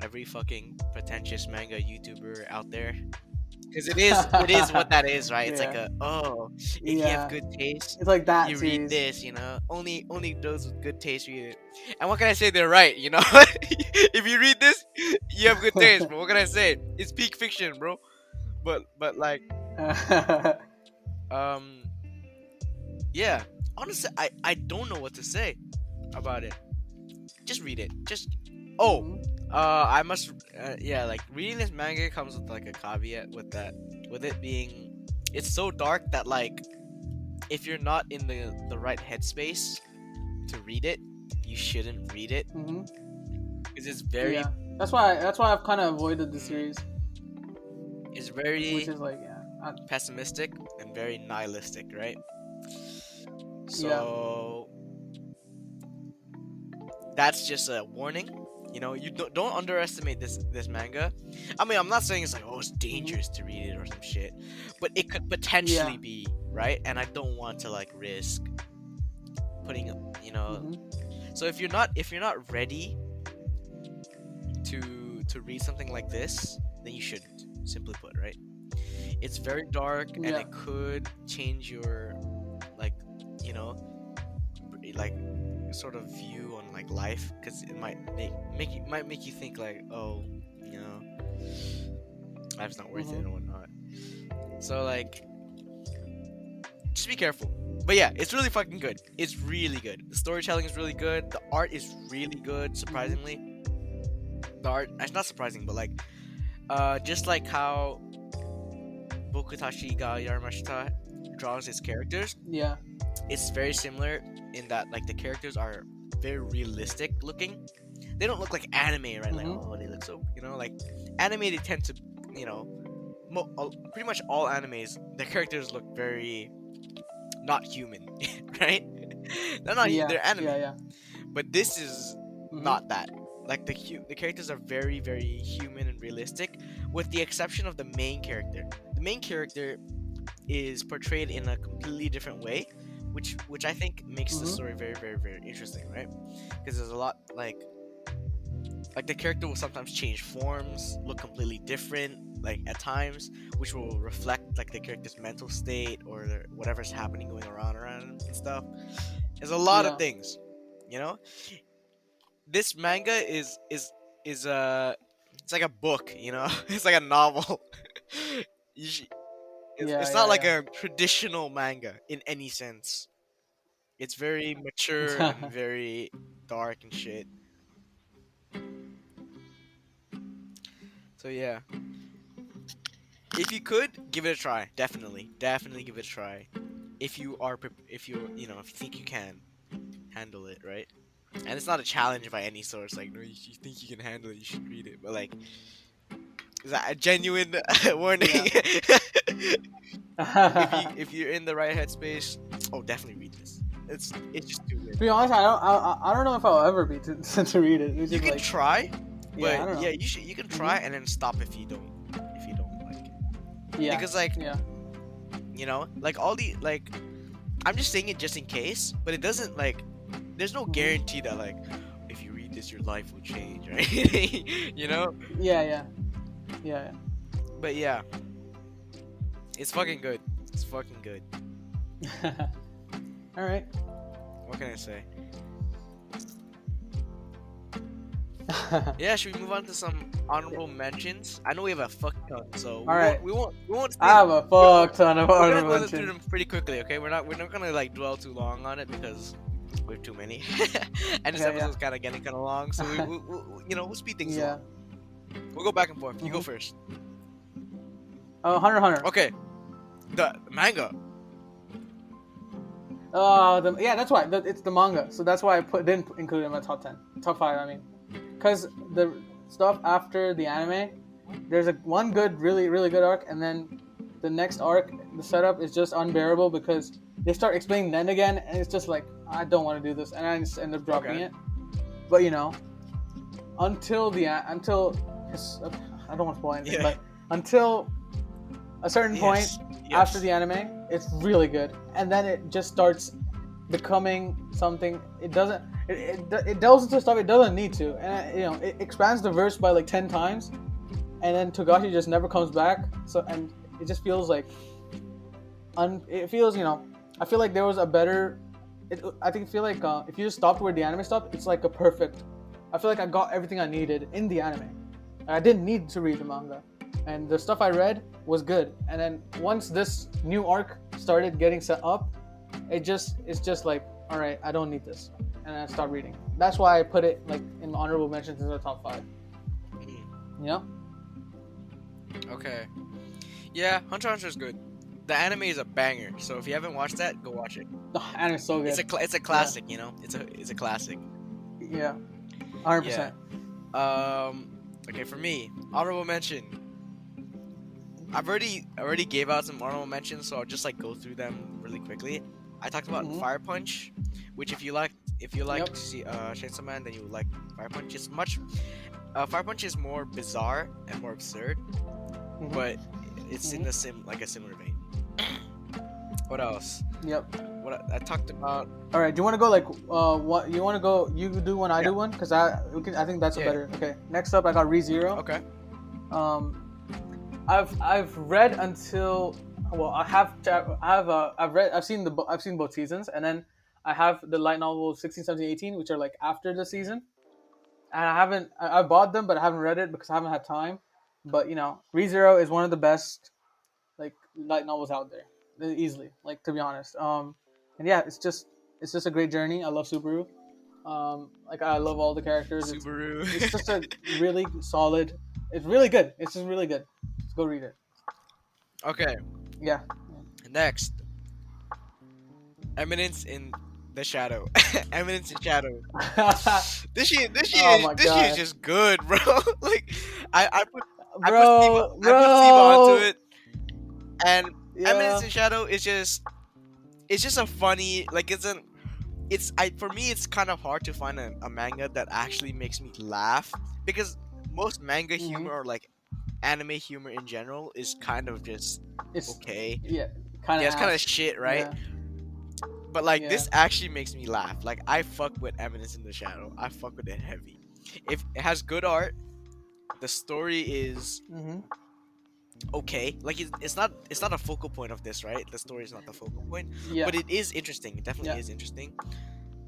every fucking pretentious manga YouTuber out there, because it is what that is, right? It's like Yeah. if you have good taste, It's like that you series. read this, you know. Only those with good taste read it. And what can I say? They're right, you know. If you read this, you have good taste. But what can I say? It's peak fiction, bro. But like, yeah. Honestly, I don't know what to say about it. Just read it. Just I must yeah, like, reading this manga comes with like a caveat with it being, it's so dark that like, if you're not in the right headspace to read it, you shouldn't read it, because it's very That's why I've kind of avoided the series. It's very, which is like, pessimistic and very nihilistic, right? So that's just a warning. You know, you don't underestimate this manga. I mean, I'm not saying it's like, oh, it's dangerous to read it or some shit, but it could potentially be, right? And I don't want to like risk putting, you know. So if you're not ready to read something like this, then you shouldn't. Simply put, right? It's very dark, and it could change your, like, you know, like, sort of view on like life, because it might make you think like, oh, you know, life's not worth it or whatnot. So like, just be careful. But yeah, it's really fucking good. It's really good. The storytelling is really good. The art is really good, surprisingly. The art, it's not surprising, but like, just like how Bokutashi ga Yaramashita draws his characters, it's very similar in that like the characters are very realistic looking. They don't look like anime, right? Like, oh, they look so, you know, like anime, they tend to, you know, pretty much all animes, the characters look very not human, right? They're not. Yeah, They're anime. yeah. But this is Mhm. not that. Like the characters are very very human and realistic, with the exception of the main character. The main character is portrayed in a completely different way, which I think makes the Mhm. story very very very interesting, right? Because there's a lot like the character will sometimes change forms, look completely different, like at times, which will reflect like the character's mental state or whatever's happening going around him and stuff. There's a lot of Yeah. things, you know. This manga is it's like a book, you know. It's like a novel. You sh- Yeah, it's not like yeah, a traditional manga in any sense. It's very mature and yeah. very dark and shit. So yeah, if you could give it a try, definitely give it a try. If you are, if you know, if you think you can handle it, right? And it's not a challenge by any sort. It's like, no, you think you can handle it, you should read it. But like, is that a genuine warning? Yeah. If you're in the right headspace, oh, definitely read this. It's just too good. To be honest, I don't know if I'll ever be to read it. It's You just can like, try, yeah, I but don't know. yeah, you can try and then stop if you don't like it. Yeah. Because like, Yeah. you know, like all the like, I'm just saying it just in case, but it doesn't like, there's no guarantee that like, if you read this, your life will change, right? You know. Yeah, yeah. Yeah, But yeah, it's fucking good. It's fucking good. yeah. All right. What can I say? Yeah, should we move on to some honorable mentions? I know we have a fuck ton, so All right. we won't. I have a fuck ton of We're gonna honorable go through mentions. them pretty quickly, okay? We're not gonna like dwell too long on it because we have too many, and this Okay, episode's kind of getting kind of long, so we'll speed things Yeah. along. We'll go back and forth. You go Mhm. first. Oh, Hunter x Hunter. Okay, the manga. Yeah, that's why. It's the manga, so that's why didn't include it in my top 10, top 5. I mean, because the stuff after the anime, there's one good, really, really good arc, and then the next arc, the setup is just unbearable because they start explaining then again, and it's just like I don't want to do this, and I just end up dropping Okay. it. But you know, until I don't want to spoil anything, Yeah. but until a certain point after the anime, it's really good, and then it just starts becoming something. It doesn't. It delves into stuff it doesn't need to, and you know it expands the verse by like 10 times, and then Togashi just never comes back. So and it just feels like, it feels I feel like there was a better. I feel like if you just stopped where the anime stopped, it's like a perfect. I feel like I got everything I needed in the anime. I didn't need to read the manga, and the stuff I read was good. And then once this new arc started getting set up, it's just like, all right, I don't need this, and I stopped reading. That's why I put it like in honorable mentions in the top 5. You know? Okay. Yeah, Hunter x Hunter is good. The anime is a banger, so if you haven't watched that, go watch it. The anime's so good. It's a classic, you know. It's a classic. Yeah, 100%. Okay, for me, honorable mention. I've already gave out some honorable mentions, so I'll just like go through them really quickly. I talked about Fire Punch, which if you like Yep. to see Chainsaw Man, then you would like Fire Punch. It's much Fire Punch is more bizarre and more absurd, but it's in the a similar vein. What else? Yep. What I talked about. All right. Do you want to go like what you want to go? You do one, I do one, because I think that's a Yeah. better. Okay. Next up, I got ReZero. Okay. I've read until I've seen both seasons, and then I have the light novel 16, 17, 18, which are like after the season, and I bought them, but I haven't read it because I haven't had time. But you know, ReZero is one of the best like light novels out there, easily. Like, to be honest, and yeah, it's just a great journey. I love Subaru. Like, I love all the characters. Subaru. It's just a really solid. It's really good. It's just really good. Let's go read it. Okay. Yeah. Next. Eminence in the Shadow. Eminence in Shadow. This shit is just good, bro. Like, I put Siva onto it, and Yeah. Eminence in Shadow is just it's just a funny like for me it's kind of hard to find a manga that actually makes me laugh because most manga humor or like anime humor in general is kind of just It's okay. kind of Yeah, it's kind of shit, right? Yeah. But like Yeah. this actually makes me laugh. Like I fuck with Eminence in the Shadow. I fuck with it heavy. If it has good art, the story is okay. Like it's not a focal point of this, right? The story is not the focal point, Yeah. but it is interesting. It definitely is interesting.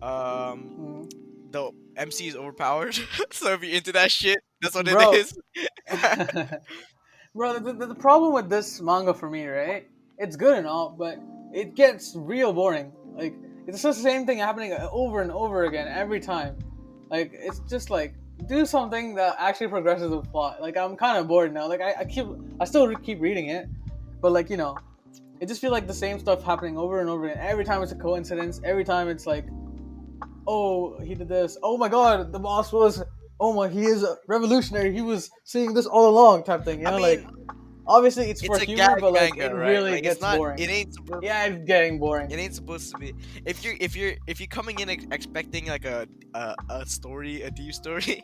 The MC is overpowered, so if you're into that shit, that's what Bro. it is. Bro, the problem with this manga for me, right? It's good and all, but it gets real boring. Like it's just the same thing happening over and over again every time. Like it's just like do something that actually progresses the plot. Like I'm kind of bored now. Like I still keep reading it, but like you know, it just feels like the same stuff happening over and over again. Every time it's a coincidence. Every time it's like, oh, he did this. Oh my god, the boss was. Oh my, he is a revolutionary. He was seeing this all along, type thing. You know, like obviously it's for a humor, gag but like manga, it right? really Like, gets it's not, boring. It ain't supposed. Yeah, it's getting boring. It ain't supposed to be. If you're coming in expecting like a story, a deep story,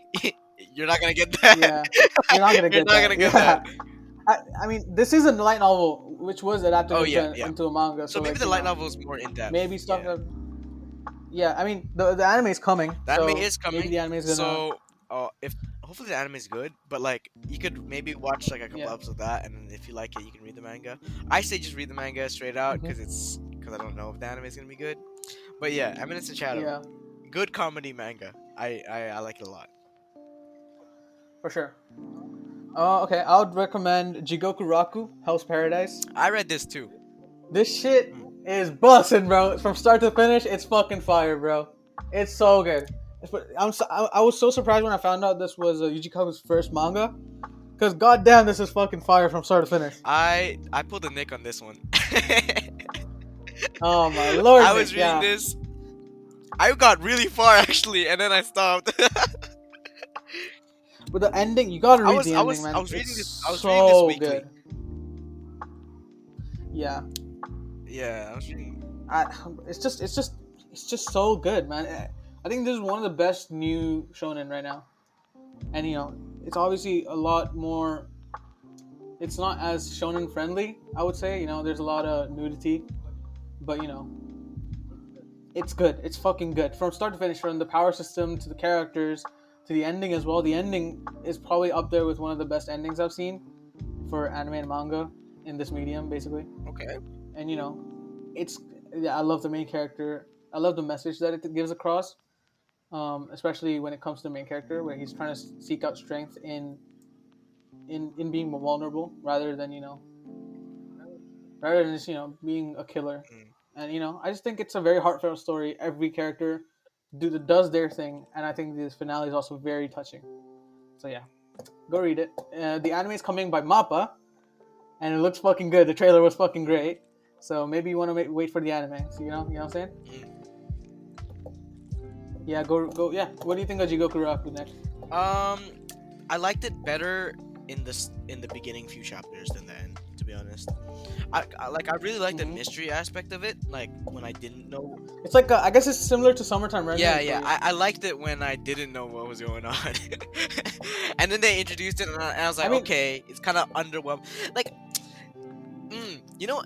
you're not gonna get that. Yeah, you're not gonna get You're not that. gonna get that. I mean, this is a light novel, which was adapted yeah. into a manga. So So maybe like, the light novel is more in depth. maybe stuff that. Yeah, I mean, the anime is coming. The anime so is coming. Maybe the anime is gonna. So if hopefully the anime is good, but like you could maybe watch like a couple episodes of that, and then if you like it, you can read the manga. I say just read the manga straight out because I don't know if the anime is gonna be good. But yeah, Eminence in Shadow, good comedy manga. I like it a lot. For sure. Okay, I would recommend Jigokuraku, Hell's Paradise. I read this too. This shit is bussin', bro. From start to finish, it's fucking fire, bro. It's so good. I was so surprised when I found out this was Yuji Kaku's first manga. Because goddamn, this is fucking fire from start to finish. I pulled a Nick on this one. Oh my lord. I was reading this. I got really far actually, and then I stopped. But the ending, you gotta read the ending, man. I was reading this weekly. Good. Yeah. Yeah, I was reading. It's just so good, man. I think this is one of the best new shonen right now. And you know, it's obviously a lot more. It's not as shonen friendly, I would say. You know, there's a lot of nudity, but you know, it's good. It's fucking good from start to finish. From the power system to the characters to the ending as well. The ending is probably up there with one of the best endings I've seen for anime and manga in this medium, basically. Okay. And you know, I love the main character. I love the message that it gives across, especially when it comes to the main character, where he's trying to seek out strength in being vulnerable rather than just being a killer. And you know, I just think it's a very heartfelt story. Every character does their thing, and I think this finale is also very touching. So yeah, go read it. The anime is coming by Mappa, and it looks fucking good. The trailer was fucking great. So maybe you want to wait for the anime. So you know what I'm saying? Yeah, go. Yeah. What do you think of Jigokuraku next? I liked it better in the beginning few chapters than the end, to be honest. I really like the mystery aspect of it. Like when I didn't know. It's like I guess it's similar to Summertime Rendering. Yeah. I liked it when I didn't know what was going on, and then they introduced it, and I was like, okay, it's kind of underwhelming. Like. You know,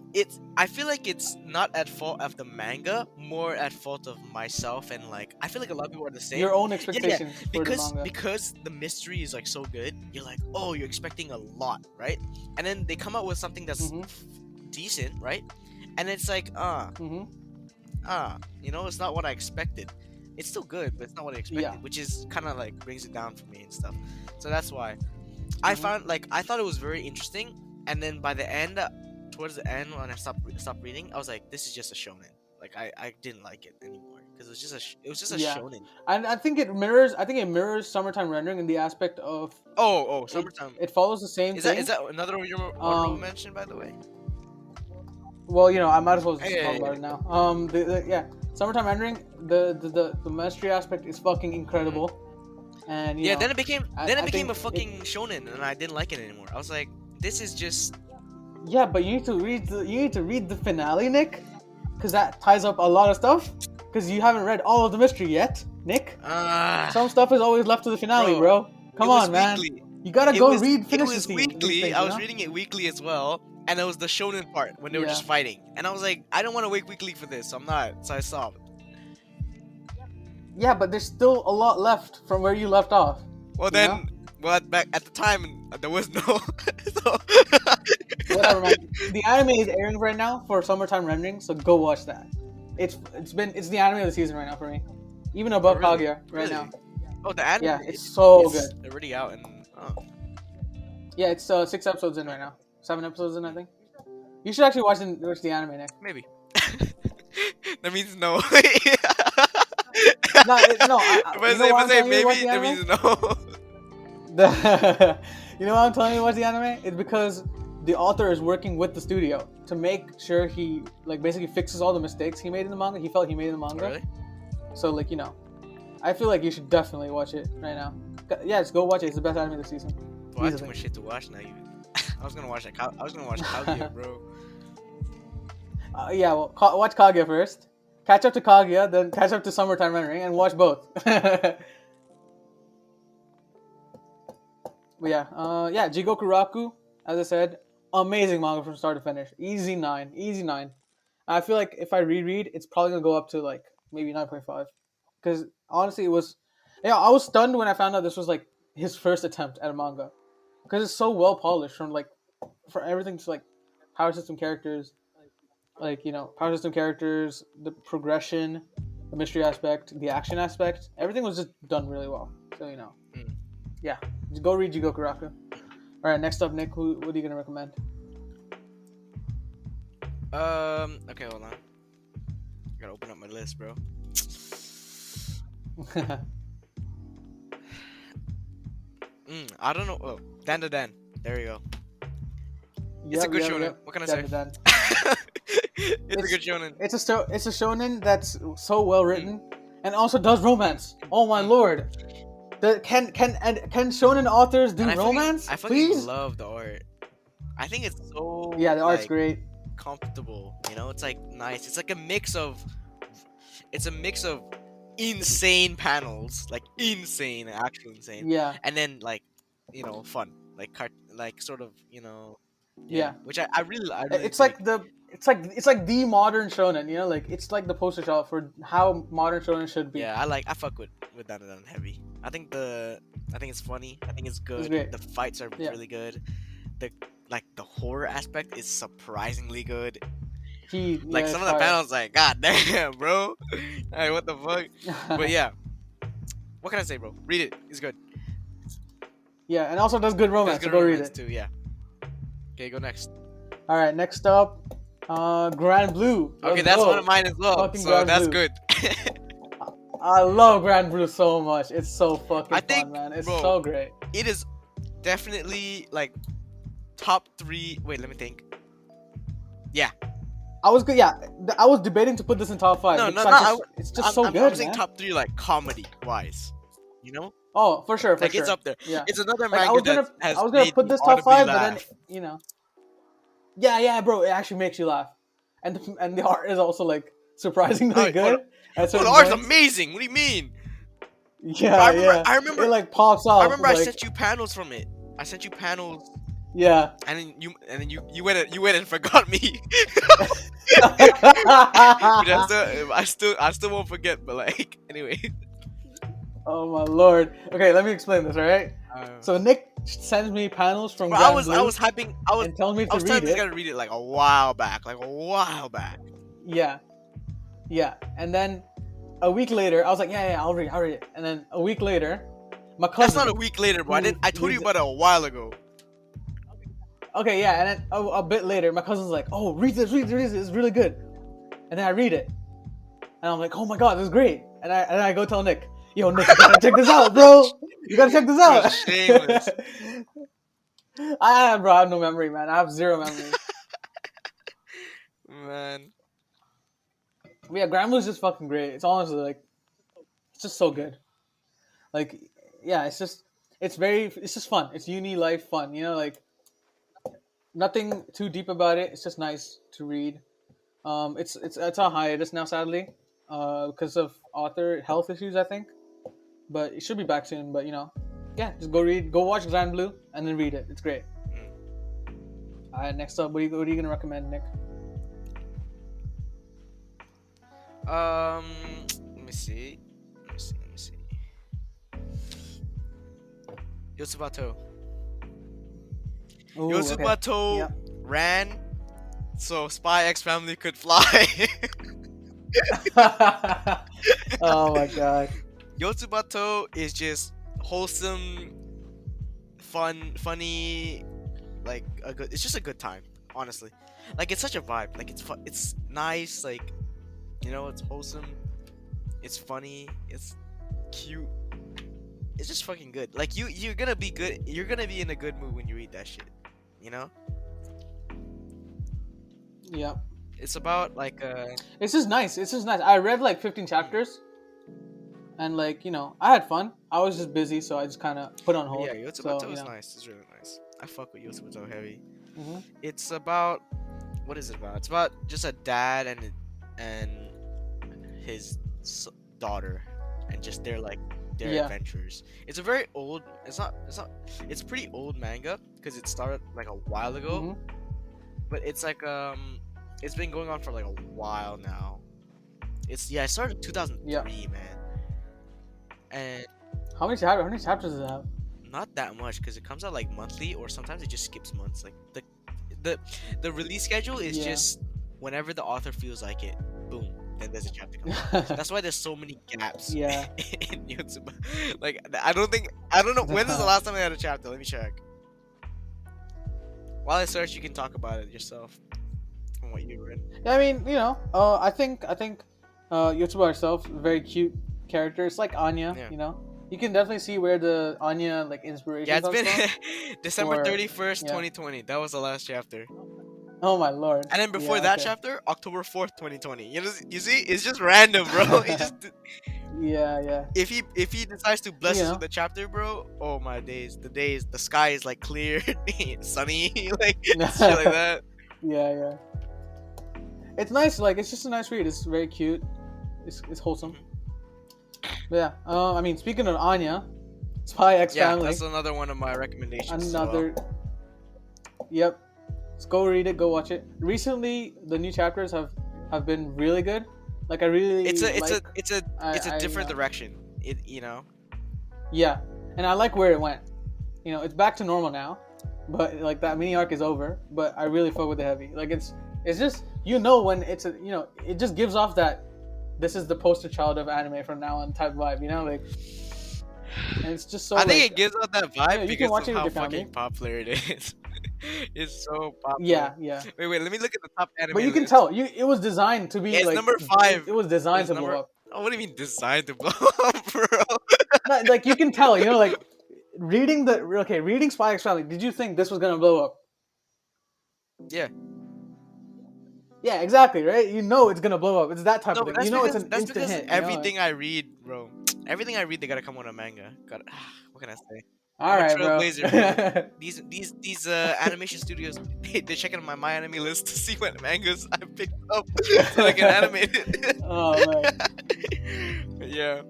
I feel like it's not at fault of the manga, more at fault of myself, and like I feel like a lot of people are the same. Your own expectations for the manga. Because the mystery is like so good, you're like, oh, you're expecting a lot, right? And then they come out with something that's decent, right? And it's like, you know, it's not what I expected. It's still good, but it's not what I expected, which is kind of like brings it down for me and stuff. So that's why I found I thought it was very interesting, and then by the end. Towards the end, when I stopped reading, I was like, "This is just a shonen." Like I didn't like it anymore because it was just a shonen. And I think it mirrors Summertime Rendering in the aspect of Summertime. It follows the same thing. Is that another one you mentioned, by the way? Well, you know, I might as well just talk about it now. Summertime Rendering, the mystery aspect is fucking incredible. And you know, then it became a fucking shonen, and I didn't like it anymore. I was like, this is just. Yeah, but you need to read the finale, Nick, because that ties up a lot of stuff. Because you haven't read all of the mystery yet, Nick. Some stuff is always left to the finale, bro. Come on, man. Weekly. You gotta finish It was these weekly. things, I was reading it weekly as well, and it was the shonen part when they were just fighting, and I was like, I don't want to wait weekly for this, so I'm not. So I stopped. Yeah, but there's still a lot left from where you left off. Well then, back at the time there was no. So... Whatever, man. The anime is airing right now for summertime rendering, so go watch that. It's the anime of the season right now for me, even above Kaguya right now. Oh, the anime. Yeah, it's so good. They're already out and. Oh. Yeah, it's 6 episodes in right now. 7 episodes in, I think. You should actually watch the anime, Nick. Maybe. That means no. No. If I say maybe, that means no. You know why I'm telling you to watch the anime? It's because the author is working with the studio to make sure he basically fixes all the mistakes he made in the manga. He felt he made in the manga. Really? So I feel like you should definitely watch it right now. Yeah, just go watch it. It's the best anime of the season. Well, I have too much shit to watch now. I was gonna watch that. I was gonna watch Haikyuu, bro. Yeah, well, watch Kaguya first. Catch up to Kaguya, then catch up to Summertime Rendering, and watch both. But yeah, Jigokuraku, as I said, amazing manga from start to finish. Easy 9. I feel like if I reread, it's probably gonna go up to maybe 9.5. Because honestly, it was, I was stunned when I found out this was his first attempt at a manga, because it's so well polished from for everything to power system characters, the progression, the mystery aspect, the action aspect, everything was just done really well. So yeah, go read Jigokuraku. All right, next up, Nick, what are you gonna recommend? Okay, hold on. Gotta open up my list, bro. I don't know. Oh, Dan to Dan. There you go. It's a good shonen. What can I say? It's a good shonen. It's a shonen that's so well written and also does romance. Oh my lord! Can shonen authors do romance? I fucking love the art. I think it's so. Yeah, the art's great. Comfortable, it's nice. It's a mix of. It's a mix of insane panels, insane, actually insane. Yeah. And then fun, sort of, Yeah. Which I really it's like the modern shonen, it's like the poster child for how modern shonen should be. Yeah, I fuck with that heavy. I think it's funny. I think it's good. The fights are really good. The horror aspect is surprisingly good. Some of the panels, god damn, bro. What the fuck? But yeah, what can I say, bro? Read it. It's good. Yeah, and also does good romance. So go read it too. Yeah. Okay, go next. All right, next up, Grand Blue. Okay, that's one of mine as well. So that's good. I love Grand Blue so much. It's so fucking fun, man. It's so great. It is definitely top 3. Wait, let me think. Yeah. I was good. Yeah, I was debating to put this in top 5. No. It's just so good. I'm saying top 3 comedy wise. Oh, for sure. It's up there. Yeah. It's another manga I was gonna put this top 5, but then Yeah, bro. It actually makes you laugh, and the art is also surprisingly good. The art's amazing. What do you mean? Yeah, I remember it pops off. I remember I sent you panels from it. I sent you panels. Yeah. And then you went and forgot me. I still won't forget. But anyway. Oh my lord. Okay, let me explain this. All right. So Nick sends me panels from. I was hyping. And telling me to read it. I was gonna read it a while back. Yeah. Yeah, and then a week later, I was like, yeah, I'll read it. And then a week later, my cousin. That's not a week later, bro. I told you about it a while ago. Okay, yeah, and then a bit later, my cousin's like, oh, read this, it's really good. And then I read it, and I'm like, oh my god, this is great. And I go tell Nick, yo, Nick, you gotta check this out, bro. You gotta check this out. Shameless. I have no memory, man. I have zero memory. Man. But yeah, Grand Blue's just fucking great. It's honestly it's just so good. Yeah, it's just fun. It's uni life fun, nothing too deep about it. It's just nice to read. It's on hiatus now, sadly, because of author health issues, I think. But it should be back soon. But yeah, just go watch Grand Blue, and then read it. It's great. All right, next up, what are you gonna recommend, Nick? Let me see. Yotsubato. Ooh, Yotsubato okay. ran so Spy X Family could fly. Oh my god. Yotsubato is just wholesome, funny, like it's just a good time, honestly. Like it's such a vibe. Like it's fun, it's nice, like it's wholesome, it's funny, it's cute. It's just fucking good. Like you're gonna be good. You're gonna be in a good mood when you read that shit. Yeah. It's about like It's just nice. I read like 15 chapters, and I had fun. I was just busy, so I just kind of put on hold. yeah, Yotsubato is nice. It's really nice. I fuck with Yotsubato heavy. Mm-hmm. It's about what is it about? It's about just a dad and his daughter, and just their adventures. It's a very old. It's not. It's a pretty old manga because it started like a while ago, but it's like it's been going on for like a while now. It started in 2003, man. And how many chapters does it have? not that much because it comes out like monthly, or sometimes it just skips months. Like the release schedule is just whenever the author feels like it, boom, then there's a chapter coming out. That's why there's so many gaps. Yeah. In Yotsuba. Like I don't know when is the last time I had a chapter. Let me check. While I search, you can talk about it yourself from what you read. Yeah, I mean, I think Yotsuba herself, very cute character. It's like Anya, You can definitely see where the Anya inspiration comes from. Yeah, it's been December 31st, 2020. That was the last chapter. Oh my lord. And then before that chapter, October 4th, 2020. You see, it's just random, bro. It just yeah. If he decides to bless us with the chapter, bro, oh my days, the sky is like clear, sunny, like shit like that. Yeah. It's nice, it's just a nice read. It's very cute. It's wholesome. But yeah, I mean, speaking of Anya, Spy X Family. Yeah, that's another one of my recommendations. Yep. Let's go read it. Go watch it. Recently, the new chapters have been really good. Like I really. It's a different direction. Yeah, and I like where it went. It's back to normal now, but that mini arc is over. But I really fuck with the heavy. It's just when it's it just gives off that this is the poster child of anime from now on type vibe. And it's just so. I think it gives off that vibe you can watch because of it how with your fucking popular it is. It's so popular. Yeah. Wait, let me look at the top anime. But you can tell, it was designed to be it's number 5. It was designed to blow up. Oh, what do you mean designed to blow up, bro? No, you can tell, reading Spy X Family. Did you think this was gonna blow up? Yeah. Yeah, exactly, right? It's gonna blow up. It's that type of thing. It's an instant hit. Everything I read, bro. Everything I read, they gotta come on a manga. What can I say? All right, bro. These animation studios, they're checking my anime list to see what mangas I picked up so I can animate it. Oh man. Yeah,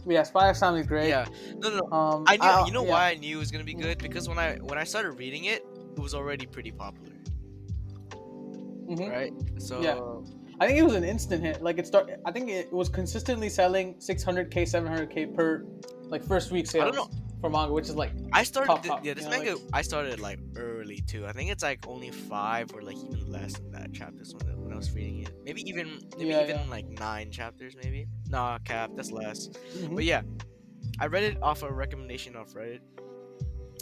yeah, Spy X Family is great. Yeah, no. I knew. Why I knew it was gonna be good? Because when I started reading it, it was already pretty popular. Right. So yeah. I think it was an instant hit. I think it was consistently selling 600k, 700k per first week sales. I don't know for manga, which is I started top, this manga. I started early too. I think it's only 5 or even less than that chapters when I was reading it. Maybe even 9 chapters maybe. Nah, cap, that's less. But yeah, I read it off a recommendation off Reddit,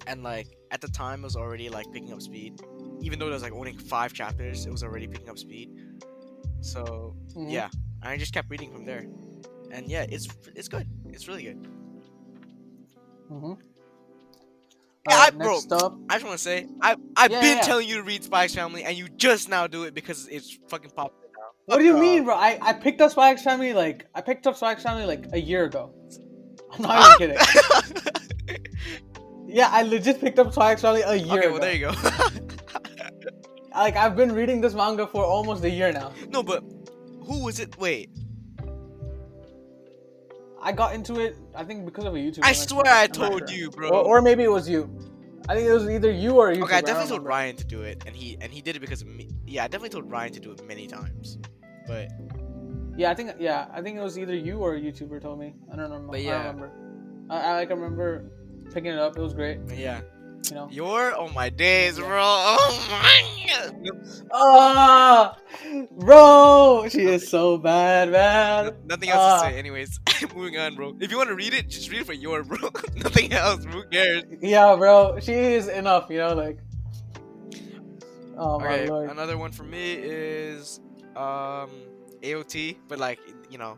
and at the time it was already picking up speed. Even though there's only 5 chapters, it was already picking up speed. So yeah, I just kept reading from there, and yeah, it's good. It's really good. Bro, I just want to say, I've been telling you to read Spy X Family, and you just now do it because it's fucking popular now. What do you mean, bro? I picked up Spy X Family a year ago. I'm not even kidding. Yeah, I legit picked up Spy X Family a year ago. Well, there you go. like I've been reading this manga for almost a year now. No, but who was it? Wait, I got into it, I think, because of a YouTuber. I swear I told you, bro. Or maybe it was you. I think it was either you or a YouTuber. Okay, I definitely don't told remember. Ryan to do it, and he did it because of me. Yeah, I definitely told Ryan to do it many times, but Yeah, I think it was either you or a YouTuber told me. I don't remember. But yeah. I don't remember. I remember picking it up. It was great. yeah. You know. You're oh my days, bro. Oh my. Ah, bro, she is so bad, man. Nothing else to say. Anyways, moving on, bro. If you want to read it, just read it for your bro. Nothing else. Who cares? Yeah, bro, she is enough. You know, like. Oh my Okay, lord. another one for me is AOT, but like you know,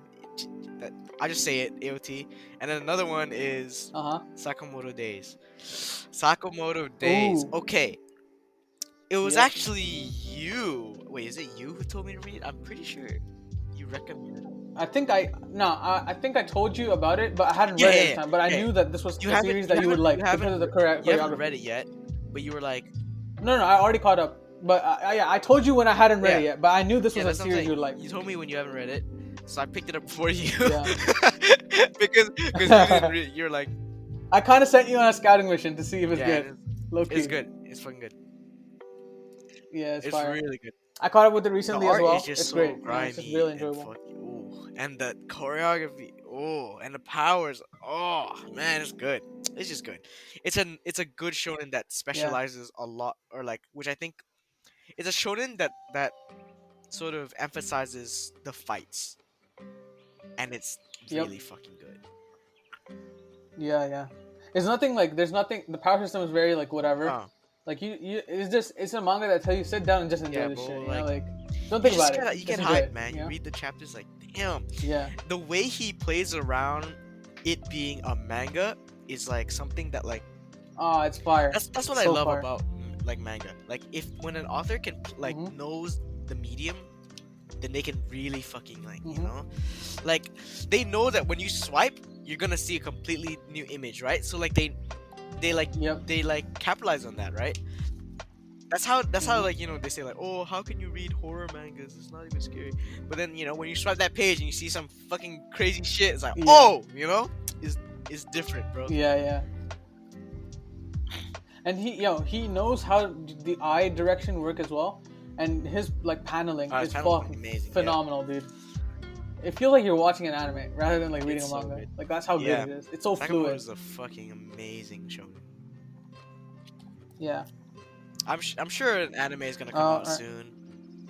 I just say it AOT, and then another one is Sakamoto Days. Sakamoto Days. Ooh. Okay, it was Yep. actually you. Wait, is it you who told me to read it? I'm pretty sure you recommended. I think I told you about it, but I hadn't Yeah, read it yeah, at the time. But I yeah. knew that this was You a haven't- series you that you would haven't- like you because haven't- of the You haven't choreography. read it yet, but you were like, No, I already caught up. But I told you when I hadn't read Yeah. it yet. But I knew this was yeah, a that's what I'm series saying. you would like. You told me when you haven't read it, so I picked it up before you. Yeah. because you didn't read, you're like, I kind of sent you on a scouting mission to see if it's yeah, good. Low key. it's good. It's fucking good. Yeah, it's It's fire. really good. I caught up with it The recently as art well. is just It's so great. grimy. It's just really and enjoyable. and the choreography. Oh, and the powers. Oh man, it's good. It's just good. It's a good shonen that specializes a lot, or like, which I think it's a shonen that sort of emphasizes the fights, and it's Yep. really fucking good. Yeah. There's nothing like. There's nothing. The power system is very like whatever. Oh, Like it's a manga that tells you sit down and just enjoy Yeah, this bro, shit. You like, know, like don't think about it. You Just get enjoy hyped, it, man. you know? You read the chapters like, damn. Yeah. The way he plays around it being a manga is like something that like Oh, it's fire. that's what I So love fire. about like manga. Like if when an author can like Mhm. knows the medium, then they can really fucking like you Mhm. know, like they know that when you swipe, you're gonna see a completely new image, right? So like they Yep. they like capitalize on that, right? That's how Mhm. like you know they say like, oh, how can you read horror mangas? It's not even scary. But then you know when you swipe that page and you see some fucking crazy shit, it's like, Yeah. oh, you know, it's different, bro. Yeah. And he knows how the eye direction work as well, and his like paneling His is panel's fucking amazing, yeah. phenomenal, dude. It feels like you're watching an anime rather than like reading It's a so manga. good. Like that's how Yeah. good it is. It's so Sakamoto fluid. is a fucking amazing show. Yeah. I'm sure an anime is gonna come out right. soon.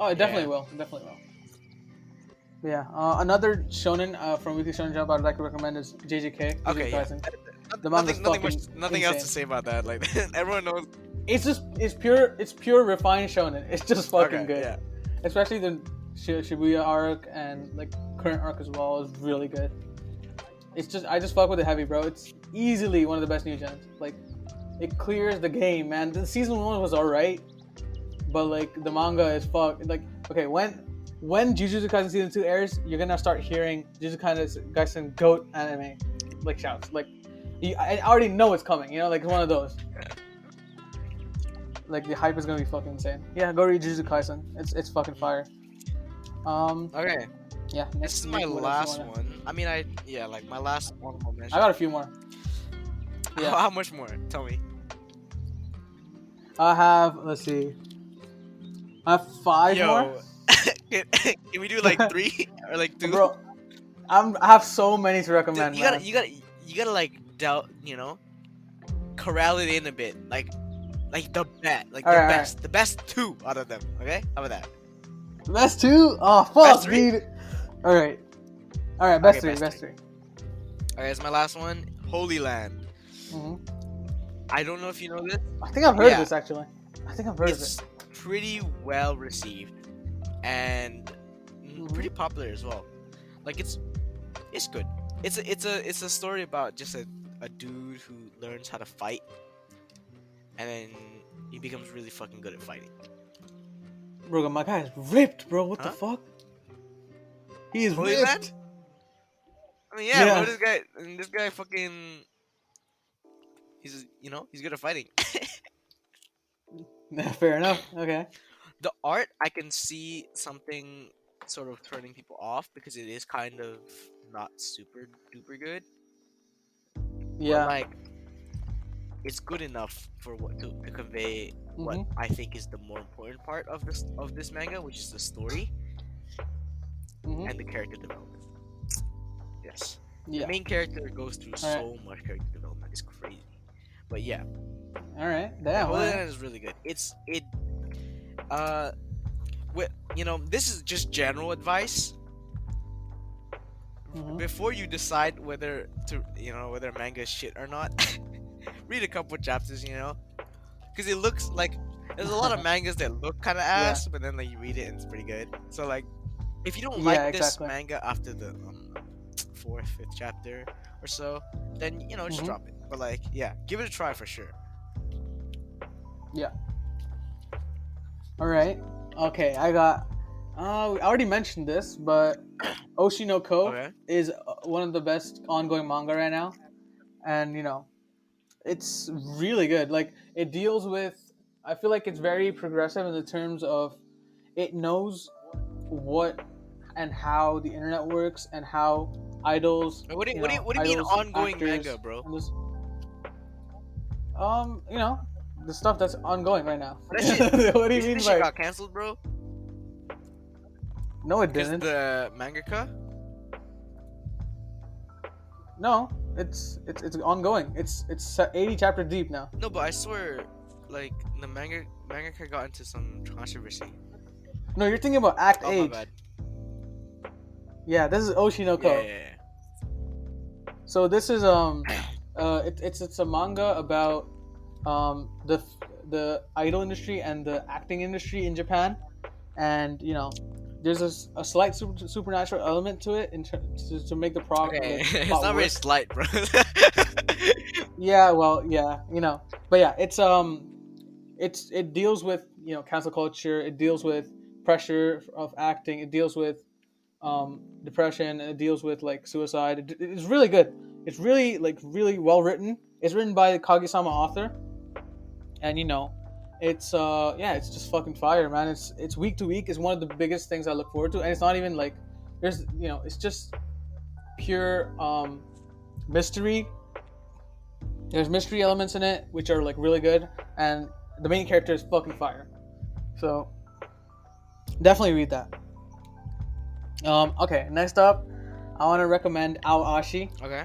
Oh, it definitely Yeah. will. It definitely will. Yeah. Another shonen from Weekly Shonen Jump I'd like to recommend is JJK. Okay, yeah. Kaisen. The manga's Nothing fucking else to insane. say about that. Like everyone knows. It's pure refined shonen. It's just fucking Okay, good. yeah. Especially the Shibuya arc and like current arc as well is really good. I just fuck with it heavy, bro. It's easily one of the best new gens. Like it clears the game, man. The season 1 was alright, but like the manga is fuck. Like okay, when Jujutsu Kaisen season 2 airs, you're gonna start hearing Jujutsu Kaisen GOAT anime like shouts. Like I already know it's coming. You know, like it's one of those. Like the hype is gonna be fucking insane. Yeah, go read Jujutsu Kaisen. It's fucking fire. Okay, Yeah. this is my last one. I mean, like my last honorable mention. I got a few more. Yeah. How much more? Tell me. I have. Let's see. I have 5 more. Can we do like 3 or like 2? Bro, I have so many to Dude, recommend. you man. gotta like doubt, you know, corral it in a bit, like the best, like Alright, the best 2 out of them. Okay, how about that? Best 2? Oh fuck, Best 3? dude. All right, best Okay, 3, best 3. Okay, it's my last one. Holy Land. Mm-hmm. I don't know if you know this. I think I've heard Yeah. of this actually. I think I've heard of It's it. pretty well received and pretty popular as well. Like it's good. It's a story about just a dude who learns how to fight, and then he becomes really fucking good at fighting. Bro, my guy is ripped, bro. What the Huh? fuck? He is Holy ripped. Land? I mean, yeah, Yeah. bro, this guy fucking, he's good at fighting. Fair enough. Okay. The art, I can see something sort of turning people off because it is kind of not super duper good, but Yeah. like it's good enough for what to convey what Mhm. I think is the more important part of this manga, which is the story Mhm. and the character development. Yes, the Yeah. main character goes through All right. so much character development. It's crazy, but yeah, All right. yeah, Damn. All Holy right. Land is really good. Uh, this is just general advice. Mhm. Before you decide whether to, whether manga is shit or not, read a couple chapters, because it looks like there's a lot of mangas that look kind of Yeah. ass, but then like you read it and it's pretty good. So like, if you don't Yeah. like this Exactly. manga after the fourth, fifth chapter or so, then just Mhm. drop it. But like, yeah, give it a try for sure. Yeah. All right. Okay. I got. I already mentioned this, but Oshinoko Okay. is one of the best ongoing manga right now, and it's really good. Like it deals with. I feel like it's very progressive in the terms of it knows what and how the internet works and how idols, What do you mean idols, ongoing manga, actors, bro? and this, the stuff that's ongoing right now. That shit, What do you you think mean this shit by? got canceled, bro? No, it Because didn't. the mangaka. No, it's ongoing. It's 80 chapter deep now. No, but I swear, like the mangaka got into some controversy. No, you're thinking about Act Oh my 8. bad. Yeah, this is Yeah, Oshinoko. yeah, So this is it's a manga about the idol industry and the acting industry in Japan, and there's a slight supernatural element to it to make the okay, it's plot not very work. slight, bro. Yeah, well, yeah, but yeah, it deals with cancel culture. It deals with pressure of acting. It deals with depression. It deals with like suicide. It's really good. It's really like really well written. It's written by the Kagosama author, and it's yeah, it's just fucking fire, man. It's week to week. It's one of the biggest things I look forward to, and it's not even like there's it's just pure mystery. There's mystery elements in it which are like really good, and the main character is fucking fire. So definitely read that. Okay, next up, I want to recommend Aoshi. Okay.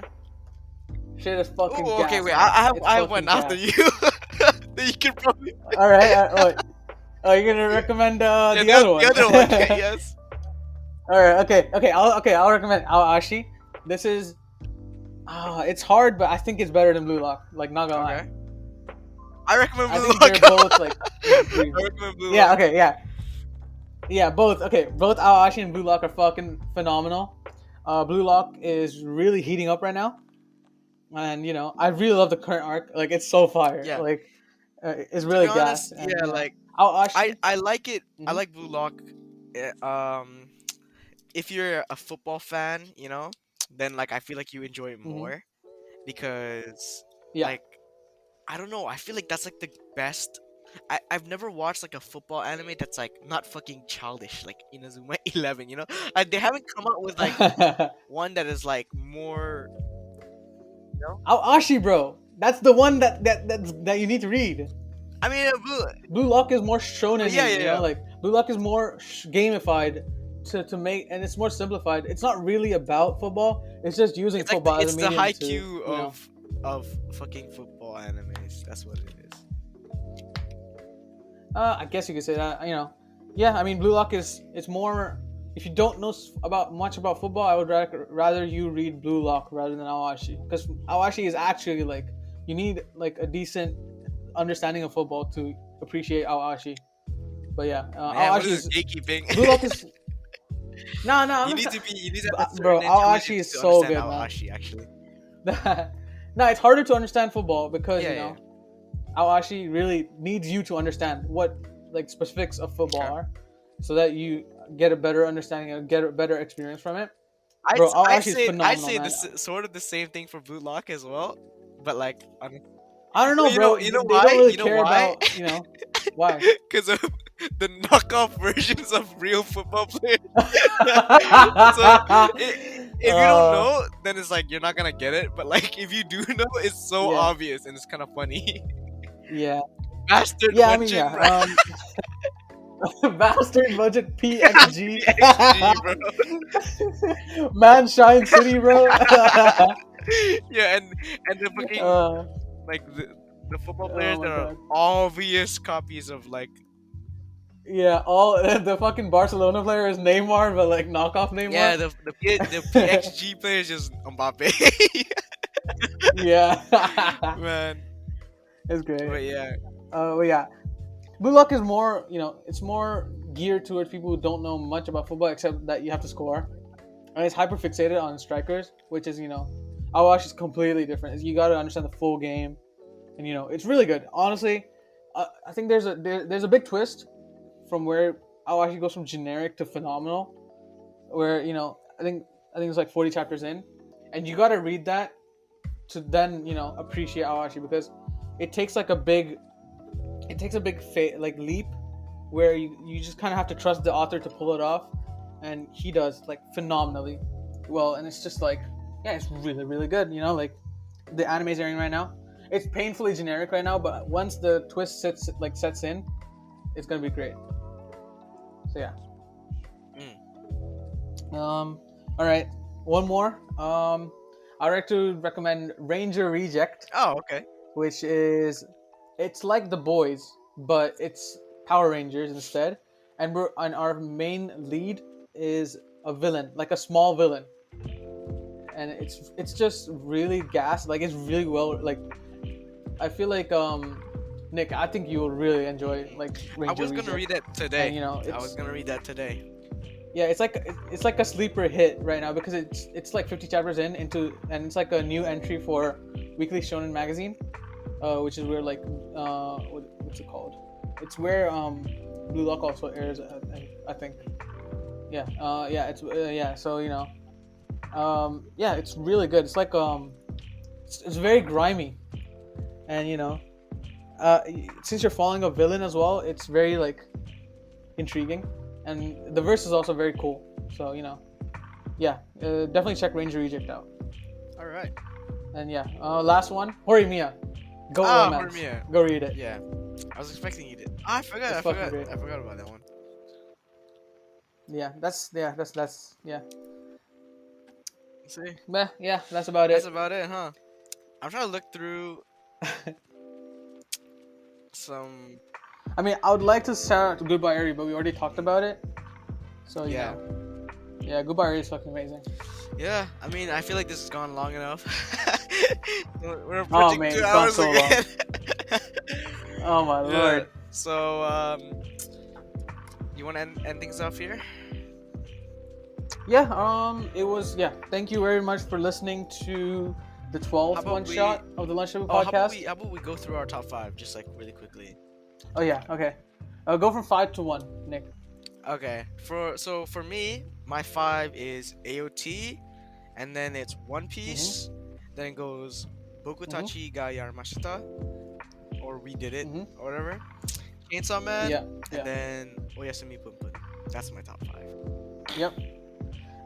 Shit is fucking Oh, okay. gas, Wait, man. It's I have fucking one after gas. you. Then you can probably. All right. Oh, you're gonna recommend Yeah, the other the one? other one. Okay, yes. All right. Okay. I'll recommend Aoshi. This is it's hard, but I think it's better than Blue Lock. Like, not gonna lie. Okay. I recommend I Blue think they're Lock. both like. I recommend Blue Yeah. Lock. Okay. Yeah. Yeah. Both. Okay. Both Aoshi and Blue Lock are fucking phenomenal. Blue Lock is really heating up right now, and I really love the current arc. Like, it's so fire. Yeah. Like, it's To be really gas, honest, and yeah, like Aoshi. I like it. I Mhm. like Blue Lock. If you're a football fan, then like I feel like you enjoy it Mhm. more because Yeah. like I don't know. I feel like that's like the best. I've never watched like a football anime that's like not fucking childish, like Inazuma 11. They haven't come out with like one that is like more. Aoshi, bro. That's the one that you need to read. I mean, Blue Lock is more yeah, shonen, yeah, yeah. like Blue Lock is more gamified to make, and it's more simplified. It's not really about football. It's just using It's like the, football as it's a the medium to Haikyuu of fucking football animes. That's what it is. I guess you could say that. Yeah. I mean, Blue Lock it's more. If you don't know much about football, I would rather you read Blue Lock rather than Awashi, because Awashi is actually like you need like a decent understanding of football to appreciate Awashi. But yeah, Man, what Awashi is this is gatekeeping? Blue Lock is no, I'm You not. need to be. You need to have a Bro, certain Aoshi intelligence is to so understand good, man. Aoshi. Actually, No, it's harder to understand football because yeah, yeah. Aoshi really needs you to understand what like specifics of football Okay. are, so that you get a better understanding and get a better experience from it. I'd, Bro, I'd Aoshi is say I'd phenomenal, say man. this sort of the same thing for Blue Lock as well, but like I don't know, bro. you know They don't why? really You know care why? about Why? Because of the knockoff versions of real football players. So if you don't uh, know, then it's like you're not gonna get it. But like if you do know, it's so yeah, obvious and it's kind of funny. yeah, Bastard yeah. I mean, munching yeah. Bastard budget PXG. PXG, bro. Man, Shine City, bro. Yeah, and the fucking uh, like the football players oh that my are god. obvious copies of like Yeah, all the fucking Barcelona player is Neymar, but like knockoff Neymar. the PXG players just Mbappe. Yeah, Man, it's great. but yeah, But yeah, Blue Lock is more, it's more geared towards people who don't know much about football except that you have to score, and it's hyper fixated on strikers, which is Aoshi is completely different. You got to understand the full game, and it's really good. Honestly, I think there's a big twist from where Aoshi goes from generic to phenomenal, where I think it's like 40 chapters in, and you got to read that to then appreciate Aoshi, because it takes like a big leap where you just kind of have to trust the author to pull it off, and he does like phenomenally well. And it's just like, yeah, it's really really good. Like the anime is airing right now. It's painfully generic right now, but once the twist sets in, it's gonna be great. So yeah. All right, one more. I'd like to recommend Ranger Reject, oh okay, which is, it's like The Boys, but it's Power Rangers instead, and our main lead is a villain, like a small villain, and it's just really gas. Like it's really well. Like I feel like Nick, I think you will really enjoy like Ranger I was gonna Reject. read that today. And I was gonna read that today. yeah, it's like a sleeper hit right now, because it's like 50 chapters and it's like a new entry for Weekly Shonen Magazine, which is where like what's it called? It's where Blue Lock also airs, I think. Yeah, it's yeah. So yeah, it's really good. It's like it's very grimy, and since you're following a villain as well, it's very like intriguing, and the verse is also very cool. So yeah, definitely check Ranger Reject out. All right. And yeah, last one, Horimiya. Go romance. Horimiya. Go read it. Yeah, I was expecting you to. I forgot. It's fucking great. I forgot about that one. Yeah, that's yeah. See, But yeah, that's about that's it. about it, huh? I'm trying to look through some. I mean, I would like to shout out Goodbye Eri, but we already talked about it. So Yeah. yeah, Goodbye Eri is fucking amazing. Yeah, I mean, I feel like this has gone long enough. We're Oh approaching man, 2 it's gone hours so long. again. Oh my Yeah, lord. So, you want to end things off here? Yeah, it was, yeah. Thank you very much for listening to the 12th How about one shot of the Lunch Table Oh, podcast. how about we go through our top 5 just like really quickly? Oh yeah, okay. Go from 5 to 1, Nick. Okay. For me, my 5 is AOT, and then it's One Piece. Then it goes Boku Tachi ga Yarimashita, or We Did It, or whatever. Chainsaw Man, Yeah. and then Oyasumi Pun Pun. That's my top 5. Yep.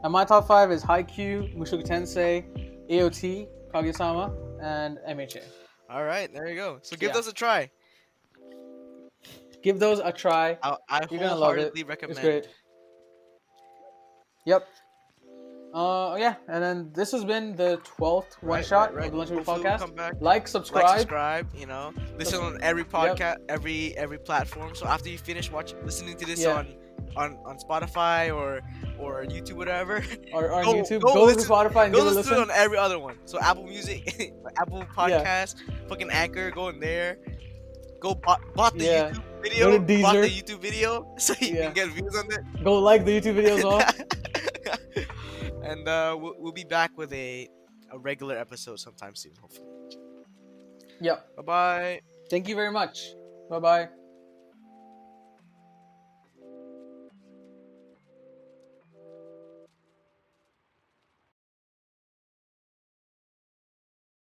And my top 5 is Haikyuu, Mushoku Tensei, AOT, Kagosama, and MHA. All right, there you go. So give Yeah. those a try. Give those a try. I You're gonna love it. wholeheartedly recommend. It's great. Yep. Yeah, and then this has been the 12th one shot of the Lunch Table Hopefully we'll podcast. come back. Like, subscribe. Like, subscribe. Listen on every podcast, every platform. So after you finish listening to this on Spotify or YouTube, whatever, or on YouTube, go to Spotify and go give it a listen to it listen. on every other one. So Apple Music, Apple Podcast, fucking Anchor, go in there. Go bought the YouTube video. Go to Bought the Deezer. YouTube video so you can get views on it. Go like the YouTube videos all. And we'll be back with a regular episode sometime soon, hopefully. Yep. Bye bye. Thank you very much. Bye bye.